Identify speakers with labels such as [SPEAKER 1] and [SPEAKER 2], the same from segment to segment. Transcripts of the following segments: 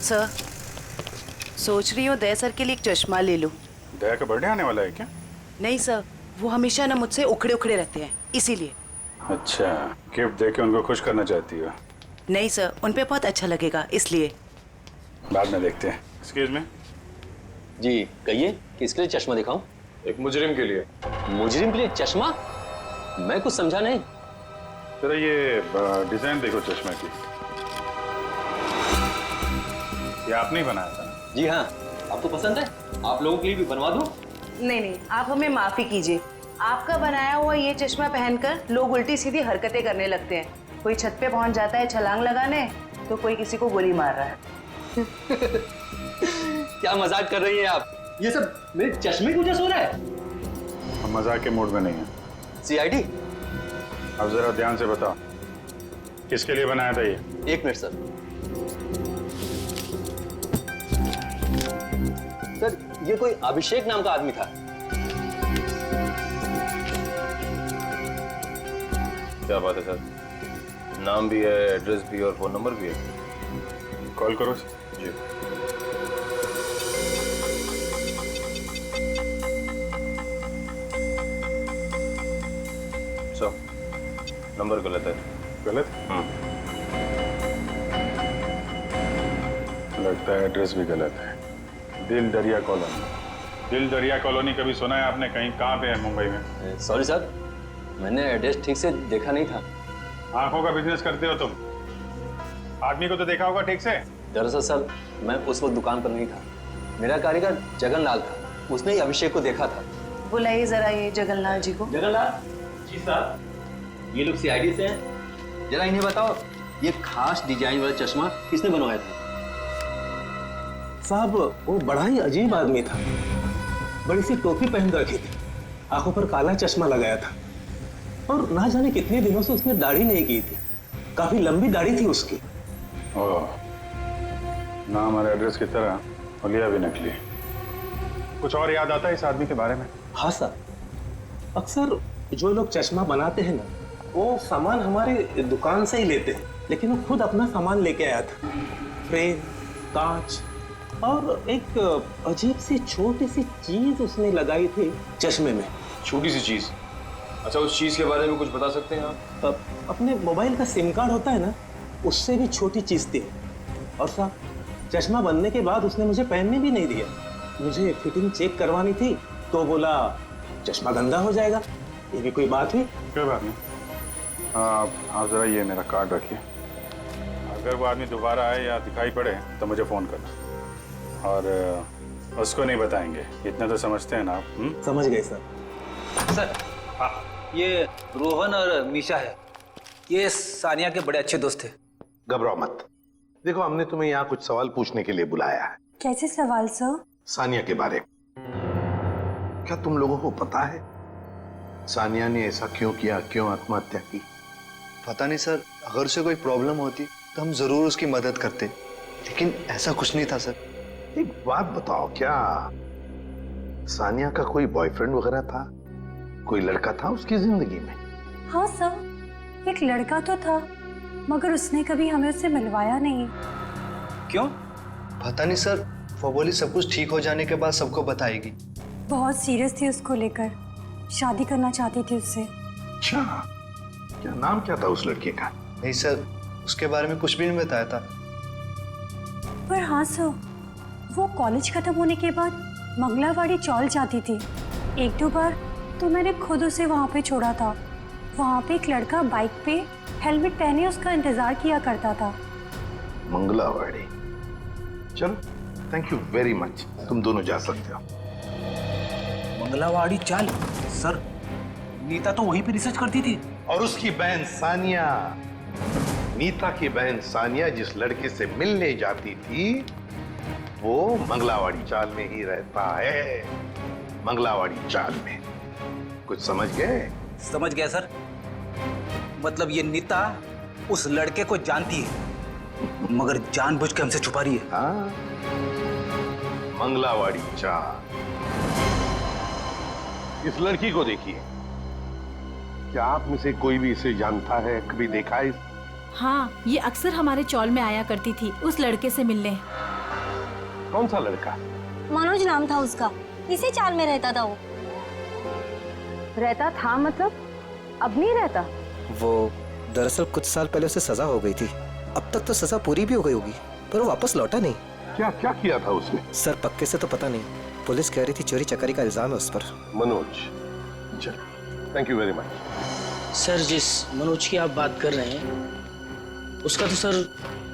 [SPEAKER 1] Sir, सोच रही हूँ दया सर के लिए एक चश्मा ले लूँ।
[SPEAKER 2] दया का बर्थडे आने वाला है क्या?
[SPEAKER 1] नहीं सर, वो हमेशा ना मुझसे उखड़े उखड़े रहते हैं, इसीलिए।
[SPEAKER 2] अच्छा, गिफ्ट दे के उनको खुश करना चाहती हो?
[SPEAKER 1] नहीं सर, उन पे बहुत अच्छा लगेगा, इसलिए।
[SPEAKER 2] बाद में देखते हैं। Excuse me.
[SPEAKER 3] जी कहिए, किसके लिए चश्मा दिखाऊं?
[SPEAKER 2] एक मुजरिम के लिए।
[SPEAKER 3] मुजरिम के लिए चश्मा? मैं कुछ समझा नहीं।
[SPEAKER 2] जरा ये डिजाइन देखो चश्मे की। ये आपने ही बनाया था?
[SPEAKER 3] जी हाँ, आपको पसंद है? आप लोगों के लिए भी बनवा दूं?
[SPEAKER 1] नहीं, आप हमें माफी कीजिए। आपका बनाया हुआ ये चश्मा पहनकर लोग उल्टी सीधी हरकतें करने लगते हैं। कोई छत पे पहुंच जाता है छलांग लगाने, तो कोई किसी को गोली मार रहा है।
[SPEAKER 3] क्या मजाक कर रही हैं आप? ये सब मेरे चश्मे की वजह से हो रहा है?
[SPEAKER 2] हम मजाक के मूड में नहीं है।
[SPEAKER 3] सीआईडी?
[SPEAKER 2] अब जरा ध्यान से बताओ, किसके लिए बनाया था ये?
[SPEAKER 3] एक मिनट सर। सर, ये कोई अभिषेक नाम का आदमी था।
[SPEAKER 4] क्या बात है सर, नाम भी है, एड्रेस भी और फोन नंबर भी है।
[SPEAKER 2] कॉल करो
[SPEAKER 4] जी। सर, नंबर गलत है।
[SPEAKER 2] गलत? लगता है एड्रेस भी गलत है। दिल दरिया कॉलोनी। दिल दरिया कॉलोनी कभी सुना है आपने? कहीं कहाँ पे है मुंबई में?
[SPEAKER 3] सॉरी सर, मैंने एड्रेस ठीक से देखा नहीं था।
[SPEAKER 2] आंखों का बिजनेस करते हो तुम? आदमी को तो देखा होगा ठीक से।
[SPEAKER 3] दरअसल सर, मैं उस वक्त दुकान पर नहीं था। मेरा कारीगर जगनलाल था, उसने ही अभिषेक को देखा था।
[SPEAKER 1] बुलाइए जरा ये जगनलाल जी को।
[SPEAKER 3] जगनलाल जी साहब, ये लोग सीआईडी से हैं। जरा इन्हें बताओ, ये खास डिजाइन वाला चश्मा किसने बनवाया था?
[SPEAKER 5] साहब, वो बड़ा ही अजीब आदमी था। बड़ी सी टोपी पहन रखी थी, आंखों पर काला चश्मा लगाया था, और ना जाने कितने दिनों से उसने दाढ़ी नहीं की थी। काफी लंबी दाढ़ी थी उसकी।
[SPEAKER 2] ओह, नाम और एड्रेस की तरह हुलिया भी नकली। कुछ और याद आता है इस आदमी के बारे में?
[SPEAKER 5] हाँ सर, अक्सर जो लोग चश्मा बनाते हैं ना, वो सामान हमारे दुकान से ही लेते हैं, लेकिन वो खुद अपना सामान लेके आया था। फ्रेम, कांच और एक अजीब सी छोटी सी चीज उसने लगाई थी चश्मे में।
[SPEAKER 4] छोटी सी चीज? अच्छा, उस चीज के बारे में कुछ बता सकते हैं आप?
[SPEAKER 5] अपने मोबाइल का सिम कार्ड होता है ना, उससे भी छोटी चीज थी। और साहब, चश्मा बनने के बाद उसने मुझे पहनने भी नहीं दिया। मुझे फिटिंग चेक करवानी थी तो बोला चश्मा गंदा हो जाएगा। ये भी कोई बात हुई?
[SPEAKER 2] कोई बात नहीं। आप जरा ये मेरा कार्ड रखिए। अगर वो आदमी दोबारा आए या दिखाई पड़े तो मुझे फोन करना। और उसको नहीं बताएंगे, इतना तो समझते हैं ना आप?
[SPEAKER 5] समझ गए सर।
[SPEAKER 6] सर, ये रोहन और मीशा है। ये सानिया के बड़े अच्छे दोस्त थे।
[SPEAKER 7] घबराओ मत। देखो, हमने तुम्हें यहाँ कुछ सवाल पूछने के लिए बुलाया है।
[SPEAKER 8] कैसे सवाल सर?
[SPEAKER 7] सानिया के बारे में। क्या तुम लोगों को पता है सानिया ने ऐसा क्यों किया, क्यों आत्महत्या की?
[SPEAKER 9] पता नहीं सर, अगर उसे कोई प्रॉब्लम होती तो हम जरूर उसकी मदद करते, लेकिन ऐसा कुछ नहीं था सर।
[SPEAKER 7] एक बात बताओ, क्या सानिया का कोई बॉयफ्रेंड वगैरह था? कोई लड़का था उसकी जिंदगी में?
[SPEAKER 8] हाँ सर, एक लड़का तो था, मगर उसने कभी हमें उससे मिलवाया नहीं।
[SPEAKER 6] क्यों?
[SPEAKER 9] पता नहीं सर, वो बोली सब कुछ ठीक हो जाने के बाद सबको बताएगी।
[SPEAKER 8] बहुत सीरियस थी उसको लेकर, शादी करना चाहती थी उससे।
[SPEAKER 7] अच्छा, क्या नाम क्या था उस लड़के का?
[SPEAKER 9] नहीं सर, उसके बारे में कुछ भी नहीं बताया था।
[SPEAKER 8] पर हाँ सर, वो कॉलेज खत्म होने के बाद मंगलावाड़ी चौल जाती थी। एक दो बार तो मैंने खुद उसे वहाँ पे छोड़ा था। वहाँ पे एक लड़का बाइक पे हेलमेट पहने उसका इंतजार किया करता था।
[SPEAKER 7] मंगलावाड़ी? चलो, थैंक यू वेरी मच। तुम दोनों जा सकते हो।
[SPEAKER 6] मंगलावाड़ी चाल? सर, नीता तो वहीं पे रिसर्च करती थी।
[SPEAKER 7] और उसकी बहन सानिया, नीता की बहन सानिया जिस लड़के से मिलने जाती थी, वो मंगलावाड़ी चाल में ही रहता है। मंगलावाड़ी चाल में। कुछ समझ गए?
[SPEAKER 6] समझ गया सर। मतलब ये नीता उस लड़के को जानती है, मगर जानबूझ के हमसे छुपा रही है।
[SPEAKER 7] हाँ, मंगलावाड़ी चाल। इस लड़की को देखिए, क्या आप में से कोई भी इसे जानता है? कभी देखा है?
[SPEAKER 10] हाँ, ये अक्सर हमारे चौल में आया करती थी उस लड़के से मिलने।
[SPEAKER 7] कौन सा लड़का?
[SPEAKER 8] मनोज नाम था उसका, इसी चाल में रहता था वो।
[SPEAKER 1] रहता था मतलब अब नहीं रहता?
[SPEAKER 11] वो दरअसल कुछ साल पहले उसे सजा हो गई थी। अब तक तो सजा पूरी भी हो गई होगी, पर वो वापस लौटा नहीं।
[SPEAKER 7] क्या क्या किया था उसने?
[SPEAKER 11] सर पक्के से तो पता नहीं, पुलिस कह रही थी चोरी चकारी का इल्जाम है उस पर।
[SPEAKER 7] मनोज, चल, thank you very much.
[SPEAKER 12] Sir, जिस मनोज की आप बात कर रहे हैं उसका तो सर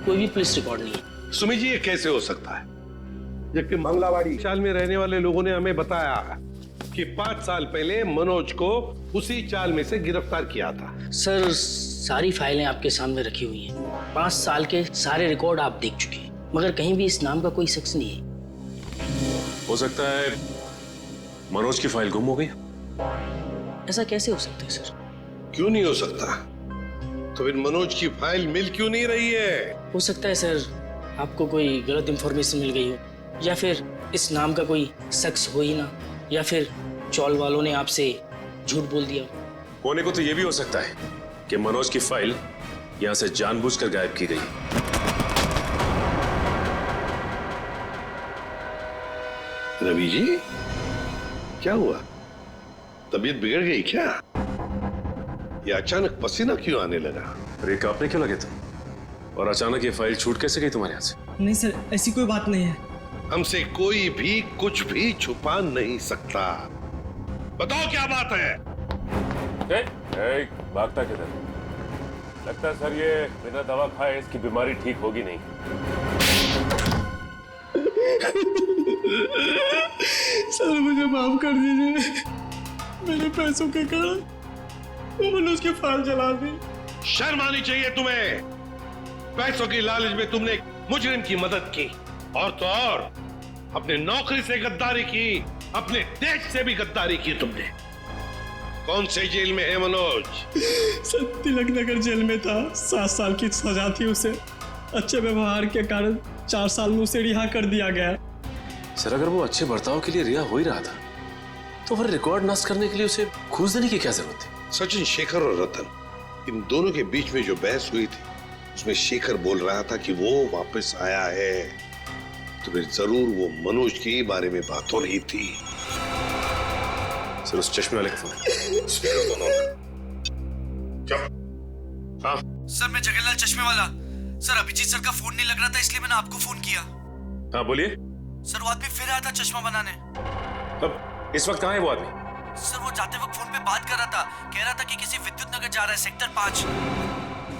[SPEAKER 12] कोई भी पुलिस रिकॉर्ड नहीं है।
[SPEAKER 7] सुमी जी, ये कैसे हो सकता है जबकि मंगलावाड़ी चाल में रहने वाले लोगों ने हमें बताया कि 5 साल पहले मनोज को उसी चाल में से गिरफ्तार किया था।
[SPEAKER 12] सर, सारी फाइलें आपके सामने रखी हुई हैं। 5 साल के सारे रिकॉर्ड आप देख चुके हैं, मगर कहीं भी इस नाम का कोई शख्स नहीं है।
[SPEAKER 13] हो सकता है मनोज की फाइल गुम हो गई।
[SPEAKER 12] ऐसा कैसे हो सकता है सर?
[SPEAKER 7] क्यों नहीं हो सकता? तो फिर मनोज की फाइल मिल क्यों नहीं रही है?
[SPEAKER 12] हो सकता है सर आपको कोई गलत इंफॉर्मेशन मिल गई हो, या फिर इस नाम का कोई शख्स हो ही ना, या फिर चौल वालों ने आपसे झूठ बोल दिया।
[SPEAKER 13] होने को तो यह भी हो सकता है कि मनोज की फाइल यहां से जानबूझकर गायब की गई।
[SPEAKER 7] रवि जी, क्या हुआ? तबीयत बिगड़ गई क्या? ये अचानक पसीना क्यों आने लगा?
[SPEAKER 13] अरे कांपने क्यों लगे तुम? और अचानक ये फाइल छूट कैसे गई तुम्हारे हाथ से?
[SPEAKER 12] नहीं सर, ऐसी कोई बात नहीं है।
[SPEAKER 7] हमसे कोई भी कुछ भी छुपा नहीं सकता। बताओ क्या बात है?
[SPEAKER 4] भागता किधर? लगता है सर ये बिना दवा खाए इसकी बीमारी ठीक होगी नहीं।
[SPEAKER 12] सर मुझे माफ कर दीजिए, मेरे पैसों के कारण मैंने उसकी फाइल जला दी।
[SPEAKER 7] शर्म आनी चाहिए तुम्हें। पैसों की लालच में तुमने एक मुजरिम की मदद की, और तो और अपने नौकरी से गद्दारी की, अपने देश से भी गद्दारी की तुमने। कौन से जेल में है मनोज?
[SPEAKER 12] सर, तिलक नगर जेल में था। 7 साल की सजा थी उसे। अच्छे व्यवहार के कारण 4 साल में उसे रिहा कर दिया गया।
[SPEAKER 13] सर, अगर वो अच्छे बर्ताव के लिए रिहा हो ही रहा था तो फिर रिकॉर्ड नष्ट करने के लिए उसे घूस देने की क्या जरूरत थी?
[SPEAKER 7] सचिन, शेखर और रतन, इन दोनों के बीच में जो बहस हुई थी उसमें शेखर बोल रहा था कि वो वापस आया है, तो फिर जरूर वो मनोज के बारे में बात हो रही थी।
[SPEAKER 13] सर, उस चश्मे वाले का फोन।
[SPEAKER 6] हाँ सर, मैं जगन्नाथ चश्मे वाला। सर, अभिजीत सर का फोन नहीं लग रहा था, इसलिए मैंने आपको फोन किया।
[SPEAKER 13] हाँ बोलिए।
[SPEAKER 6] सर, वो आदमी फिर आया था चश्मा बनाने।
[SPEAKER 13] अब इस वक्त कहाँ है वो आदमी?
[SPEAKER 6] सर, वो जाते वक्त फोन पे बात कर रहा था। कह रहा था कि किसी विद्युत नगर जा रहा है, सेक्टर 5।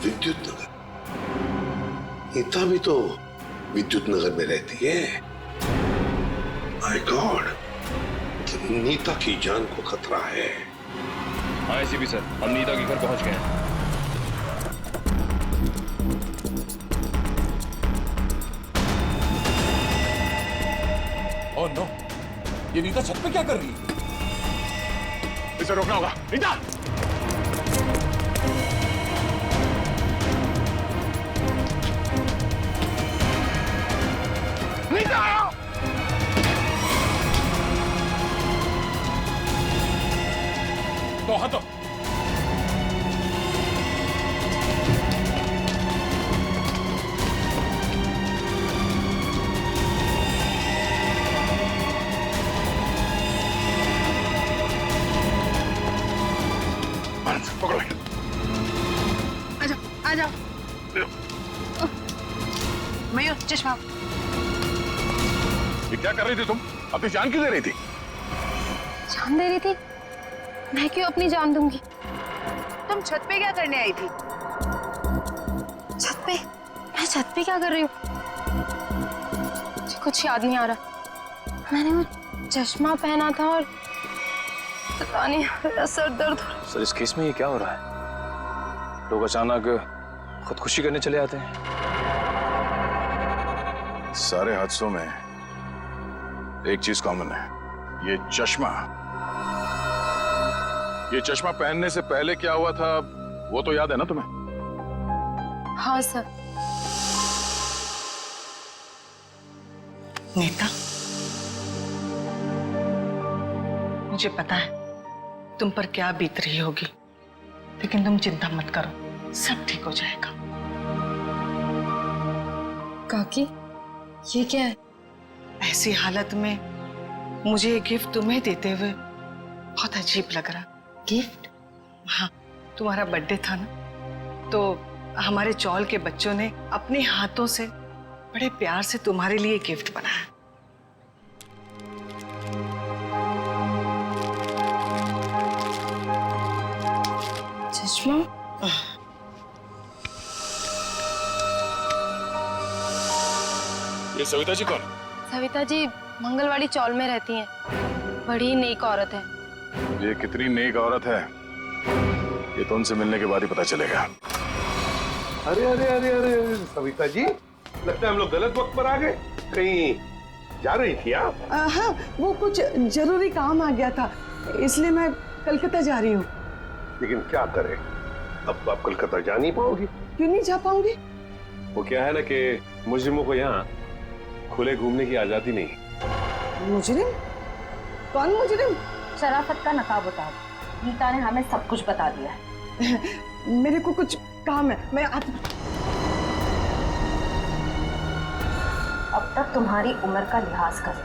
[SPEAKER 7] विद्युत नगर? नीता भी तो विद्युत नगर में रहती है। माय गॉड, नीता की जान को खतरा है।
[SPEAKER 4] हाँ एसीपी सर, हम नीता के घर पहुंच गए हैं।
[SPEAKER 13] ओह नो, ये नीता छत पे क्या कर रही है?
[SPEAKER 4] इसे रोकना होगा। नीता!
[SPEAKER 7] नीता!
[SPEAKER 13] तो हटो।
[SPEAKER 7] पकड़ो।
[SPEAKER 1] आ जाओ। मयूर, चश्मा।
[SPEAKER 13] ये क्या कर रही थी तुम? अपनी जान क्यों दे रही थी?
[SPEAKER 8] जान दे रही थी? मैं क्यों अपनी जान दूंगी?
[SPEAKER 1] तुम छत पे क्या करने आई थी?
[SPEAKER 8] छत पे? मैं छत पे क्या कर रही हूँ? मुझे कुछ याद नहीं आ रहा। मैंने वो चश्मा पहना था और पता नहीं, मेरा सर दर्द हो रहा है।
[SPEAKER 4] सर, इस केस में ये क्या हो रहा है? लोग अचानक खुदकुशी करने चले आते हैं।
[SPEAKER 2] सारे हादसों में एक चीज कॉमन है, ये चश्मा। ये चश्मा पहनने से पहले क्या हुआ था वो तो याद है ना तुम्हें?
[SPEAKER 8] हाँ सर।
[SPEAKER 1] नीता, मुझे पता है तुम पर क्या बीत रही होगी, लेकिन तुम चिंता मत करो, सब ठीक हो जाएगा।
[SPEAKER 14] काकी, ये क्या है?
[SPEAKER 1] ऐसी हालत में मुझे ये गिफ्ट तुम्हें देते हुए बहुत अजीब लग रहा।
[SPEAKER 14] गिफ्ट?
[SPEAKER 1] हाँ, तुम्हारा बर्थडे था ना, तो हमारे चौल के बच्चों ने अपने हाथों से बड़े प्यार से तुम्हारे लिए गिफ्ट बनाया।
[SPEAKER 14] चश्मा?
[SPEAKER 4] ये सविता जी कौन?
[SPEAKER 14] सविता जी मंगलवाड़ी चौल में रहती हैं। बड़ी नेक औरत है।
[SPEAKER 4] ये कितनी नेक औरत है ये तो उनसे मिलने के बाद ही पता चलेगा।
[SPEAKER 7] अरे अरे अरे अरे सविता जी, लगता है हम लोग गलत वक्त पर आ गए। कहीं जा रही थी आप?
[SPEAKER 1] हाँ, वो कुछ जरूरी काम आ गया था, इसलिए मैं कलकत्ता जा रही हूँ।
[SPEAKER 7] लेकिन क्या करें, अब आप कलकत्ता जा नहीं पाओगी।
[SPEAKER 1] क्यों नहीं जा पाऊंगी?
[SPEAKER 13] वो क्या है ना कि मुजरिमों को यहाँ खुले घूमने की आजादी नहीं।
[SPEAKER 1] मुजरिम? कौन मुजरिम?
[SPEAKER 15] शराफत का नकाब उतार। नीता ने हमें सब कुछ बता दिया है।
[SPEAKER 1] मेरे को कुछ काम है, मैं
[SPEAKER 15] अब तक तुम्हारी उम्र का लिहाज कर।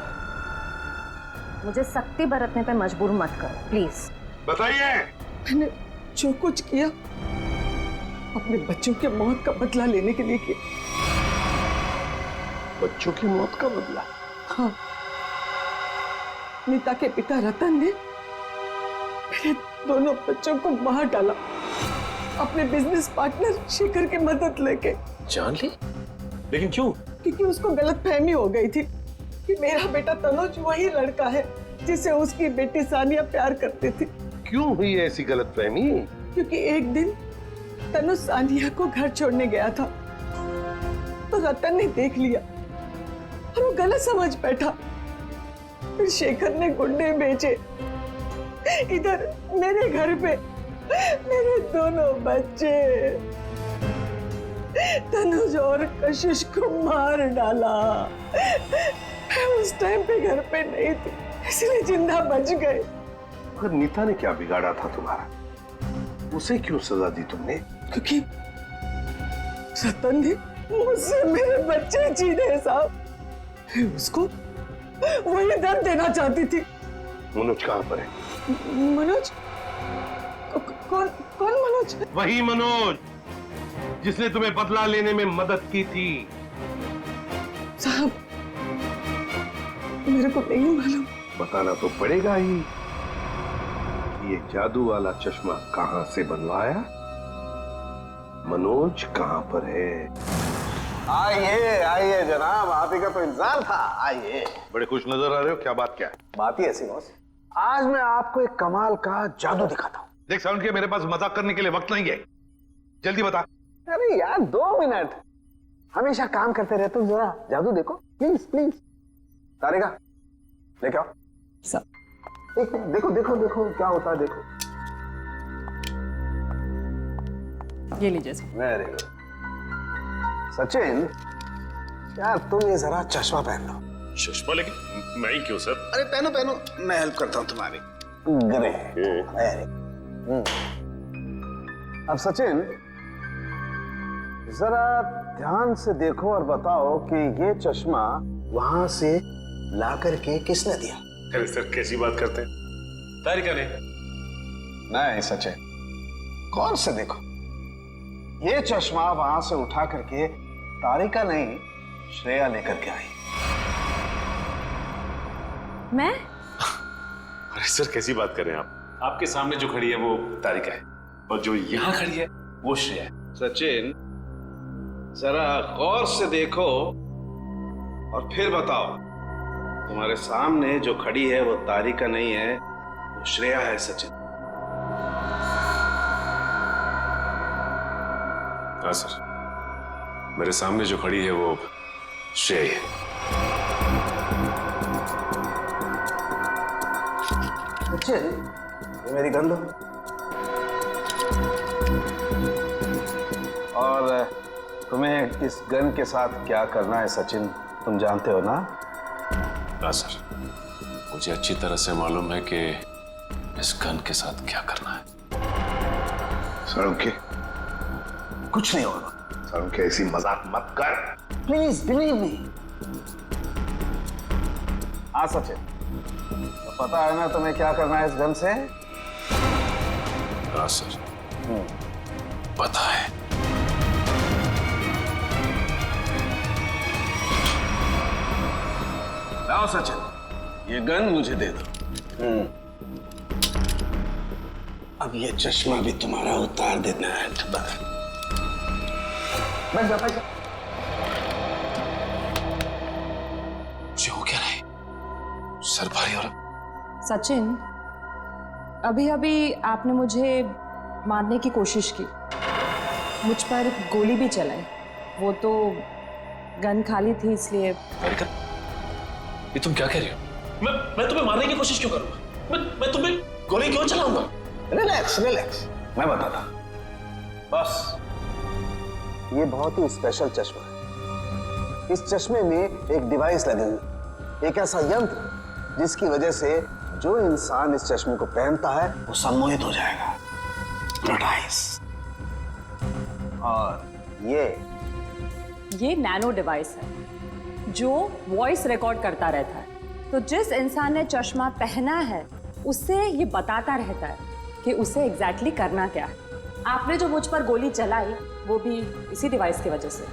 [SPEAKER 15] मुझे सख्ती बरतने पे मजबूर मत करो प्लीज।
[SPEAKER 7] बताइए।
[SPEAKER 1] मैंने जो कुछ किया अपने बच्चों के मौत का बदला लेने के लिए किया।
[SPEAKER 7] बच्चों की मौत का बदला?
[SPEAKER 1] हाँ, नीता के पिता रतन ने मेरे दोनों बच्चों को मार डाला अपने बिजनेस पार्टनर शेखर की मदद लेके।
[SPEAKER 13] जान ली? लेकिन क्यों?
[SPEAKER 1] क्योंकि उसको गलतफहमी हो गई थी कि मेरा बेटा तनुज वही लड़का है जिसे उसकी बेटी सानिया प्यार करती थी।
[SPEAKER 7] क्यों हुई ऐसी गलतफहमी?
[SPEAKER 1] क्योंकि एक दिन तनुज सानिया को घर छोड़ने गया था तो रतन ने देख लिया और वो गलत समझ बैठा। फिर शेखर ने गुंडे भेजे इधर मेरे घर पे मेरे दोनों बच्चे तनुज और कशिश को मार डाला। मैं उस टाइम पे घर पे नहीं थी, इसलिए जिंदा बच गए।
[SPEAKER 7] पर नीता ने क्या बिगाड़ा था तुम्हारा? उसे क्यों सजा दी तुमने?
[SPEAKER 1] क्योंकि रतन ने मुझसे मेरे बच्चे छीने साहब। उसको वही दर्द देना चाहती थी।
[SPEAKER 7] मनोज कहाँ पर है?
[SPEAKER 1] मनोज? कौन कौन मनोज?
[SPEAKER 7] वही मनोज जिसने तुम्हें बदला लेने में मदद की थी।
[SPEAKER 1] साहब मेरे को नहीं मालूम।
[SPEAKER 7] बताना तो पड़ेगा ही। ये जादू वाला चश्मा कहां से बनवाया? मनोज कहां पर है?
[SPEAKER 16] आइए आइए जनाब, आप ही का तो इंतजार था। आइए।
[SPEAKER 7] बड़े खुश नजर आ रहे हो, क्या बात क्या है?
[SPEAKER 16] बात ही ऐसी बॉस, आज मैं आपको एक कमाल का जादू दिखाता हूँ।
[SPEAKER 7] देख साउंड के मेरे पास मजाक करने के लिए वक्त नहीं है, जल्दी बता।
[SPEAKER 16] अरे यार 2 मिनट, हमेशा काम करते रहते हो, जरा जादू देखो प्लीज प्लीज। तारिका लेके आओ। एक देखो देखो देखो क्या होता है, देखो।
[SPEAKER 1] ये लीजिए।
[SPEAKER 16] Very good. सचिन यार तुम ये जरा चश्मा पहन लो।
[SPEAKER 13] चश्मा? लेकिन मैं ही क्यों सर?
[SPEAKER 16] अरे पहनो पहनो, मैं हेल्प करता हूँ तुम्हारी। अब सचिन जरा ध्यान से देखो और बताओ कि ये चश्मा वहां से ला करके किसने दिया?
[SPEAKER 13] अरे सर कैसी बात करते हैं? तारिका ने।
[SPEAKER 16] नहीं सचिन, कौन से देखो, ये चश्मा वहां से उठा करके तारिका नहीं श्रेया लेकर के आई।
[SPEAKER 15] मैं?
[SPEAKER 13] अरे सर कैसी बात कर रहे हैं आप? आपके सामने जो खड़ी है वो तारिका है और जो यहाँ खड़ी है वो श्रेया है।
[SPEAKER 16] सचिन जरा गौर से देखो और फिर बताओ। तुम्हारे सामने जो खड़ी है वो तारिका नहीं है, वो श्रेया है सचिन।
[SPEAKER 13] हाँ सर, मेरे सामने जो खड़ी है वो श्रेया है।
[SPEAKER 16] सचिन ये मेरी गन लो। और तुम्हें इस गन के साथ क्या करना है सचिन, तुम जानते हो ना?
[SPEAKER 13] हाँ सर, मुझे अच्छी तरह से मालूम है कि इस गन के साथ क्या करना है।
[SPEAKER 7] सड़के
[SPEAKER 16] कुछ नहीं होगा।
[SPEAKER 7] सड़के ऐसी मजाक मत कर।
[SPEAKER 16] Please believe me. हाँ सचिन, तो पता है ना तुम्हें क्या करना है इस गन से?
[SPEAKER 13] हाँ सर, पता है।
[SPEAKER 16] लाओ सचिन, ये गन मुझे दे दो। अब ये चश्मा भी तुम्हारा उतार देना है। बैठ जा, बैठ जा।
[SPEAKER 13] जो क्या रहे सर भारी और
[SPEAKER 15] सचिन, अभी अभी आपने मुझे मारने की कोशिश की, मुझ पर गोली भी चलाई। वो तो गन खाली थी इसलिए।
[SPEAKER 13] ये तुम क्या कह रही हो? मैं तुम्हें मारने की कोशिश क्यों करूंगा? मैं तुम्हें गोली क्यों चलाऊंगा?
[SPEAKER 16] रिलैक्स रिलैक्स, मैं बताता। बस ये बहुत ही स्पेशल चश्मा है। इस चश्मे में एक डिवाइस लगी हुई, एक ऐसा यंत्र जिसकी वजह से जो इंसान इस चश्मे को पहनता है वो सम्मोहित हो जाएगा, hypnotize। और
[SPEAKER 15] ये नैनो डिवाइस है जो वॉइस रिकॉर्ड करता रहता है। तो जिस इंसान ने चश्मा पहना है उससे ये बताता रहता है कि उसे एग्जैक्टली करना क्या है। आपने जो मुझ पर गोली चलाई वो भी इसी डिवाइस की वजह से।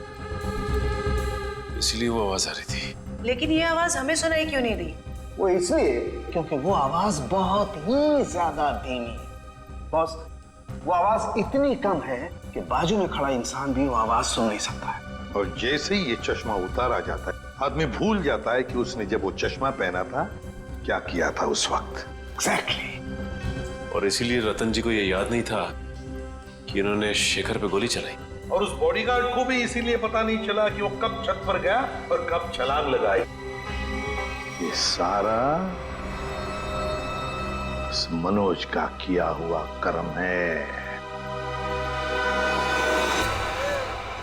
[SPEAKER 13] इसलिए वो आवाज आ रही थी।
[SPEAKER 17] लेकिन ये आवाज हमें सुनाई क्यों नहीं दी?
[SPEAKER 16] वो इसलिए क्योंकि वो आवाज बहुत ही ज्यादा धीमी है। बॉस, वो आवाज इतनी कम है कि बाजू में खड़ा इंसान भी वो आवाज सुन नहीं सकता है।
[SPEAKER 7] और जैसे ही ये चश्मा उतारा जाता है, आदमी भूल जाता है कि उसने जब वो चश्मा पहना था क्या किया था उस वक्त। एग्जैक्टली।
[SPEAKER 13] और इसीलिए रतन जी को ये याद नहीं था कि इन्होंने शेखर पे गोली चलाई।
[SPEAKER 7] और उस बॉडीगार्ड को भी इसीलिए पता नहीं चला कि वो कब छत पर गया और कब छलांग लगाई। ये सारा इस मनोज का किया हुआ कर्म है।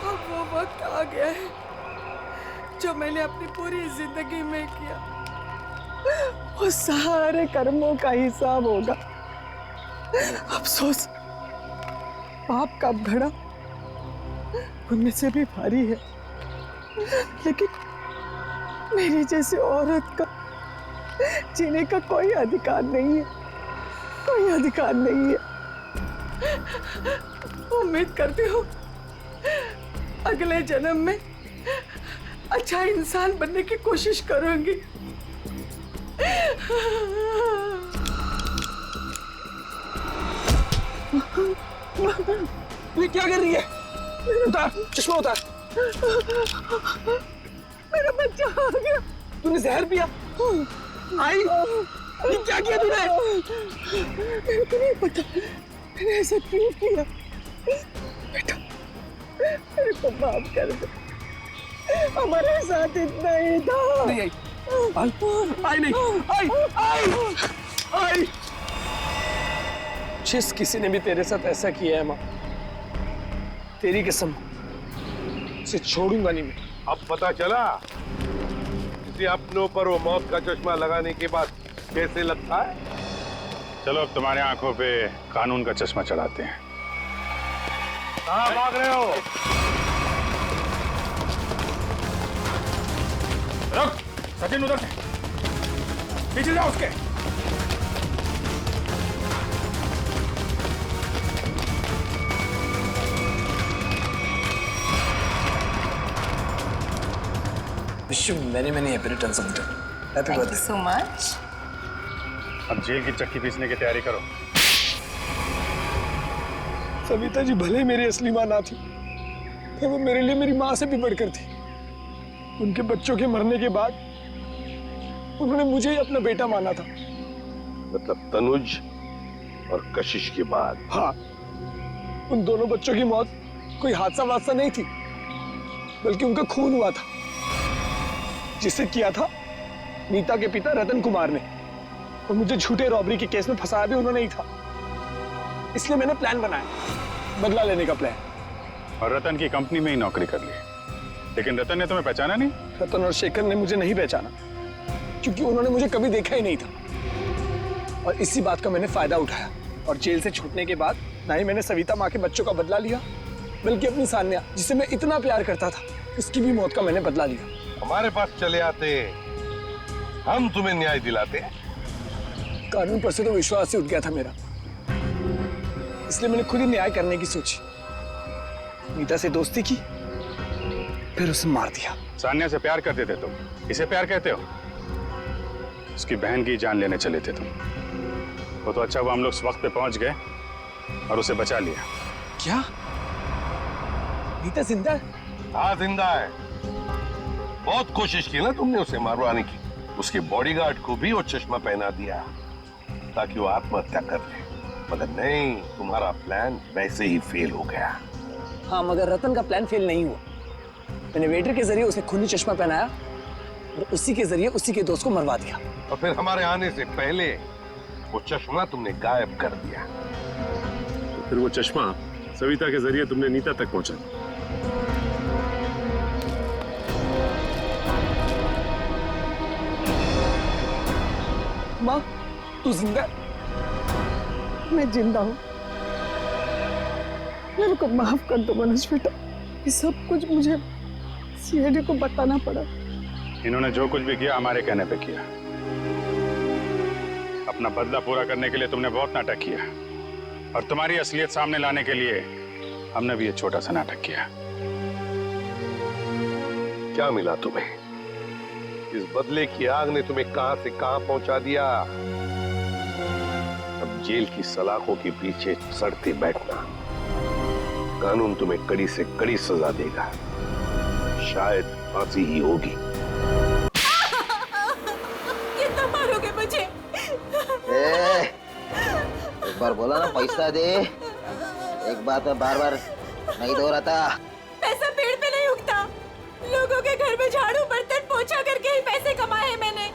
[SPEAKER 1] अब वो वक्त आ गया है जो मैंने अपनी पूरी जिंदगी में किया, वो सारे कर्मों का हिसाब होगा। अफसोस पाप का घड़ा उनमें से भी भारी है, लेकिन मेरी जैसी औरत का जीने का कोई अधिकार नहीं है, कोई अधिकार नहीं है। उम्मीद करती हूँ अगले जन्म में अच्छा इंसान बनने की कोशिश करूंगी।
[SPEAKER 11] ये क्या कर रही है? उतार चश्मा, उतार।
[SPEAKER 1] मेरा बच्चा आ गया।
[SPEAKER 11] तूने जहर पिया? आई, ये क्या किया तूने?
[SPEAKER 1] मेरे को नहीं पता मैंने ऐसा क्यों किया। बेटा मेरे को माफ कर दे, हमारे साथ इतना ही था।
[SPEAKER 11] नहीं आई, आई नहीं, आई। जिस किसी ने भी तेरे साथ ऐसा किया है माँ, तेरी कसम उसे छोड़ूंगा नहीं मैं।
[SPEAKER 7] अब पता चला किसी अपनों पर वो मौत का चश्मा लगाने के बाद कैसे लगता है।
[SPEAKER 2] चलो अब तुम्हारे आंखों पे कानून का चश्मा चढ़ाते हैं।
[SPEAKER 7] कहाँ भाग रहे हो?
[SPEAKER 2] रुक, सचिन उधर से पीछे जाओ उसके।
[SPEAKER 11] Wish you many many happy returns of the day. Happy birthday.
[SPEAKER 14] So much.
[SPEAKER 2] अब जेल की चक्की पीसने की तैयारी करो।
[SPEAKER 11] सविता जी भले मेरी असली माँ ना थी, पर वो मेरे लिए मेरी माँ से भी बढ़कर थी। उनके बच्चों के मरने के बाद उन्होंने मुझे ही अपना बेटा माना था।
[SPEAKER 7] मतलब तनुज और कशिश के बाद?
[SPEAKER 11] हाँ, उन दोनों बच्चों की मौत कोई हादसा वादसा नहीं थी, बल्कि उनका खून हुआ था, जिसे किया था नीता के पिता रतन कुमार ने। और मुझे झूठे रॉबरी के केस में फंसाया भी उन्होंने ही था। इसलिए मैंने प्लान बनाया, बदला लेने का प्लान।
[SPEAKER 2] और रतन की कंपनी में ही नौकरी कर ली, लेकिन रतन ने तुम्हें पहचाना नहीं?
[SPEAKER 11] रतन और शेखर ने मुझे नहीं पहचाना, क्योंकि उन्होंने मुझे कभी देखा ही नहीं था। और इसी बात का मैंने फायदा उठाया, और जेल से छूटने के बाद ना ही मैंने सविता माँ के बच्चों का बदला लिया, बल्कि अपनी सान्या, जिसे मैं इतना प्यार करता था, उसकी भी मौत का मैंने बदला लिया।
[SPEAKER 7] हमारे पास चले आते, हम तुम्हें न्याय दिलाते।
[SPEAKER 11] कानून पर से तो विश्वास ही उठ गया था मेरा, इसलिए मैंने खुद ही न्याय करने की सोची। नीता से दोस्ती की, फिर उसे मार दिया।
[SPEAKER 2] सान्या से प्यार करते थे तुम, इसे प्यार कहते हो? उसकी बहन की जान लेने चले थे तुम। वो तो अच्छा हुआ हम लोग इस वक्त पे पहुंच गए और उसे बचा लिया।
[SPEAKER 11] क्या नीता जिंदा है?
[SPEAKER 7] हाँ जिंदा है। बहुत कोशिश की ना तुमने उसे मारवाने की। उसके बॉडीगार्ड को भी वो चश्मा पहना दिया ताकि वो आत्महत्या कर ले, मगर नहीं, तुम्हारा प्लान वैसे ही फेल हो गया।
[SPEAKER 11] हाँ, मगर रतन का प्लान फेल नहीं हुआ। मैंने वेटर के जरिए उसे खूनी चश्मा पहनाया और उसी के जरिए उसी के दोस्त को मरवा दिया।
[SPEAKER 7] और फिर हमारे आने से पहले वो चश्मा तुमने गायब कर दिया।
[SPEAKER 13] तो फिर वो चश्मा सविता के जरिए तुमने नीता तक पहुंचा दिया।
[SPEAKER 11] माँ, तू जिंदा है?
[SPEAKER 1] मैं जिंदा हूँ। मेरे को माफ कर दो मनोज बेटा, ये सब कुछ मुझे सीआईडी को बताना पड़ा।
[SPEAKER 2] इन्होंने जो कुछ भी किया हमारे कहने पे किया। अपना बदला पूरा करने के लिए तुमने बहुत नाटक किया और तुम्हारी असलियत सामने लाने के लिए हमने भी एक छोटा सा नाटक किया।
[SPEAKER 7] क्या मिला तुम्हें? इस बदले की आग ने तुम्हें कहां से कहां पहुंचा दिया। अब जेल की सलाखों के पीछे सड़ते बैठना। कानून तुम्हें कड़ी से कड़ी सजा देगा, शायद फांसी ही होगी।
[SPEAKER 10] कितना मारोगे मुझे?
[SPEAKER 18] एक बार बोला ना पैसा दे, एक बात में बार बार नहीं दोहराता।
[SPEAKER 10] पैसा पेड़ पे नहीं उगता। लोगों के घर में झाड़ू बर्तन पोछा करके ही पैसे कमाए हैं मैंने।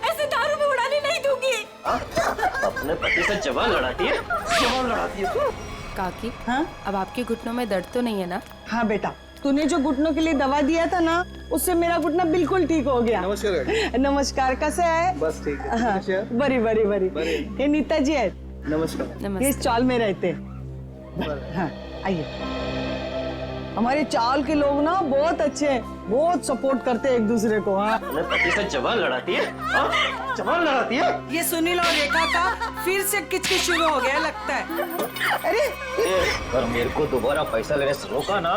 [SPEAKER 10] ऐसे दारू में उड़ाने नहीं दूंगी।
[SPEAKER 3] अपने पति से जवान लड़ाती है, जवान लड़ाती है।
[SPEAKER 14] काकी, हाँ? अब आपके घुटनों में दर्द तो नहीं है ना?
[SPEAKER 1] हाँ बेटा, तूने जो घुटनों के लिए दवा दिया था ना, उससे मेरा घुटना बिल्कुल ठीक हो गया।
[SPEAKER 16] नमस्कार।
[SPEAKER 1] नमस्कार, कैसे है?
[SPEAKER 16] बस ठीक है।
[SPEAKER 1] हाँ, बड़ी बड़ी बड़ी। ये नीता जी है।
[SPEAKER 16] नमस्कार।
[SPEAKER 1] ये इस चाल में रहते। हाँ, आइए। हमारे चाल के लोग ना बहुत अच्छे हैं, बहुत सपोर्ट करते हैं एक दूसरे को। हाँ,
[SPEAKER 3] अपने पति से जवान लड़ाती है, जवान लड़ाती है।
[SPEAKER 17] ये सुनील और रेखा का फिर से किचकिच शुरू हो गया लगता है।
[SPEAKER 1] अरे
[SPEAKER 3] अगर मेरे को दोबारा पैसा लेने से रोका ना,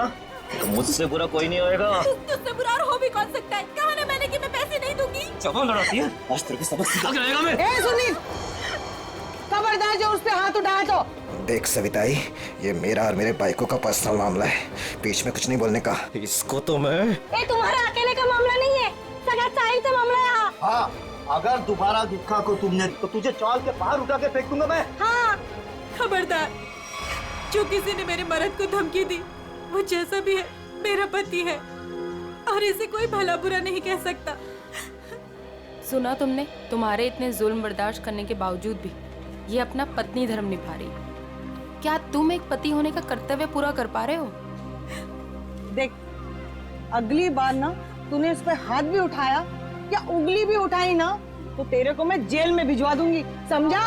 [SPEAKER 3] तो मुझसे बुरा कोई नहीं होएगा।
[SPEAKER 10] तुझसे बुरा और हो भी कौन सकता है? कहा ना मैंने कि मैं पैसे नहीं दूंगी।
[SPEAKER 3] जवान लड़ाती है, आज तेरे को सबक सिखा के रहेगा मैं।
[SPEAKER 1] ए सुनील, खबरदार जो उस पे हाथ उठाया तो।
[SPEAKER 18] देख सविताई, ये मेरा और मेरे बाइकों का पर्सनल मामला है, बीच में कुछ नहीं बोलने का। इसको तो मैं
[SPEAKER 8] ये तुम्हारा अकेले का मामला नहीं है, सगा साहिल से मामला है।
[SPEAKER 3] हाँ, अगर दोबारा दिखा को तुमने तो तुझे चाल के बाहर उठा के फेंक दूंगा मैं।
[SPEAKER 10] हाँ, खबरदार, जो किसी ने मेरे मर्द को धमकी दी, वो जैसा भी है मेरा पति है और इसे कोई भला बुरा नहीं कह सकता।
[SPEAKER 14] सुना तुमने? तुम्हारे इतने जुल्म बर्दाश्त करने के बावजूद भी ये अपना पत्नी धर्म निभा रही। क्या तुम एक पति होने का कर्तव्य पूरा कर पा रहे हो?
[SPEAKER 1] देख, अगली बार ना तूने इस पे हाथ भी उठाया या उंगली भी उठाई ना, तो तेरे को मैं जेल में भिजवा दूंगी, समझा?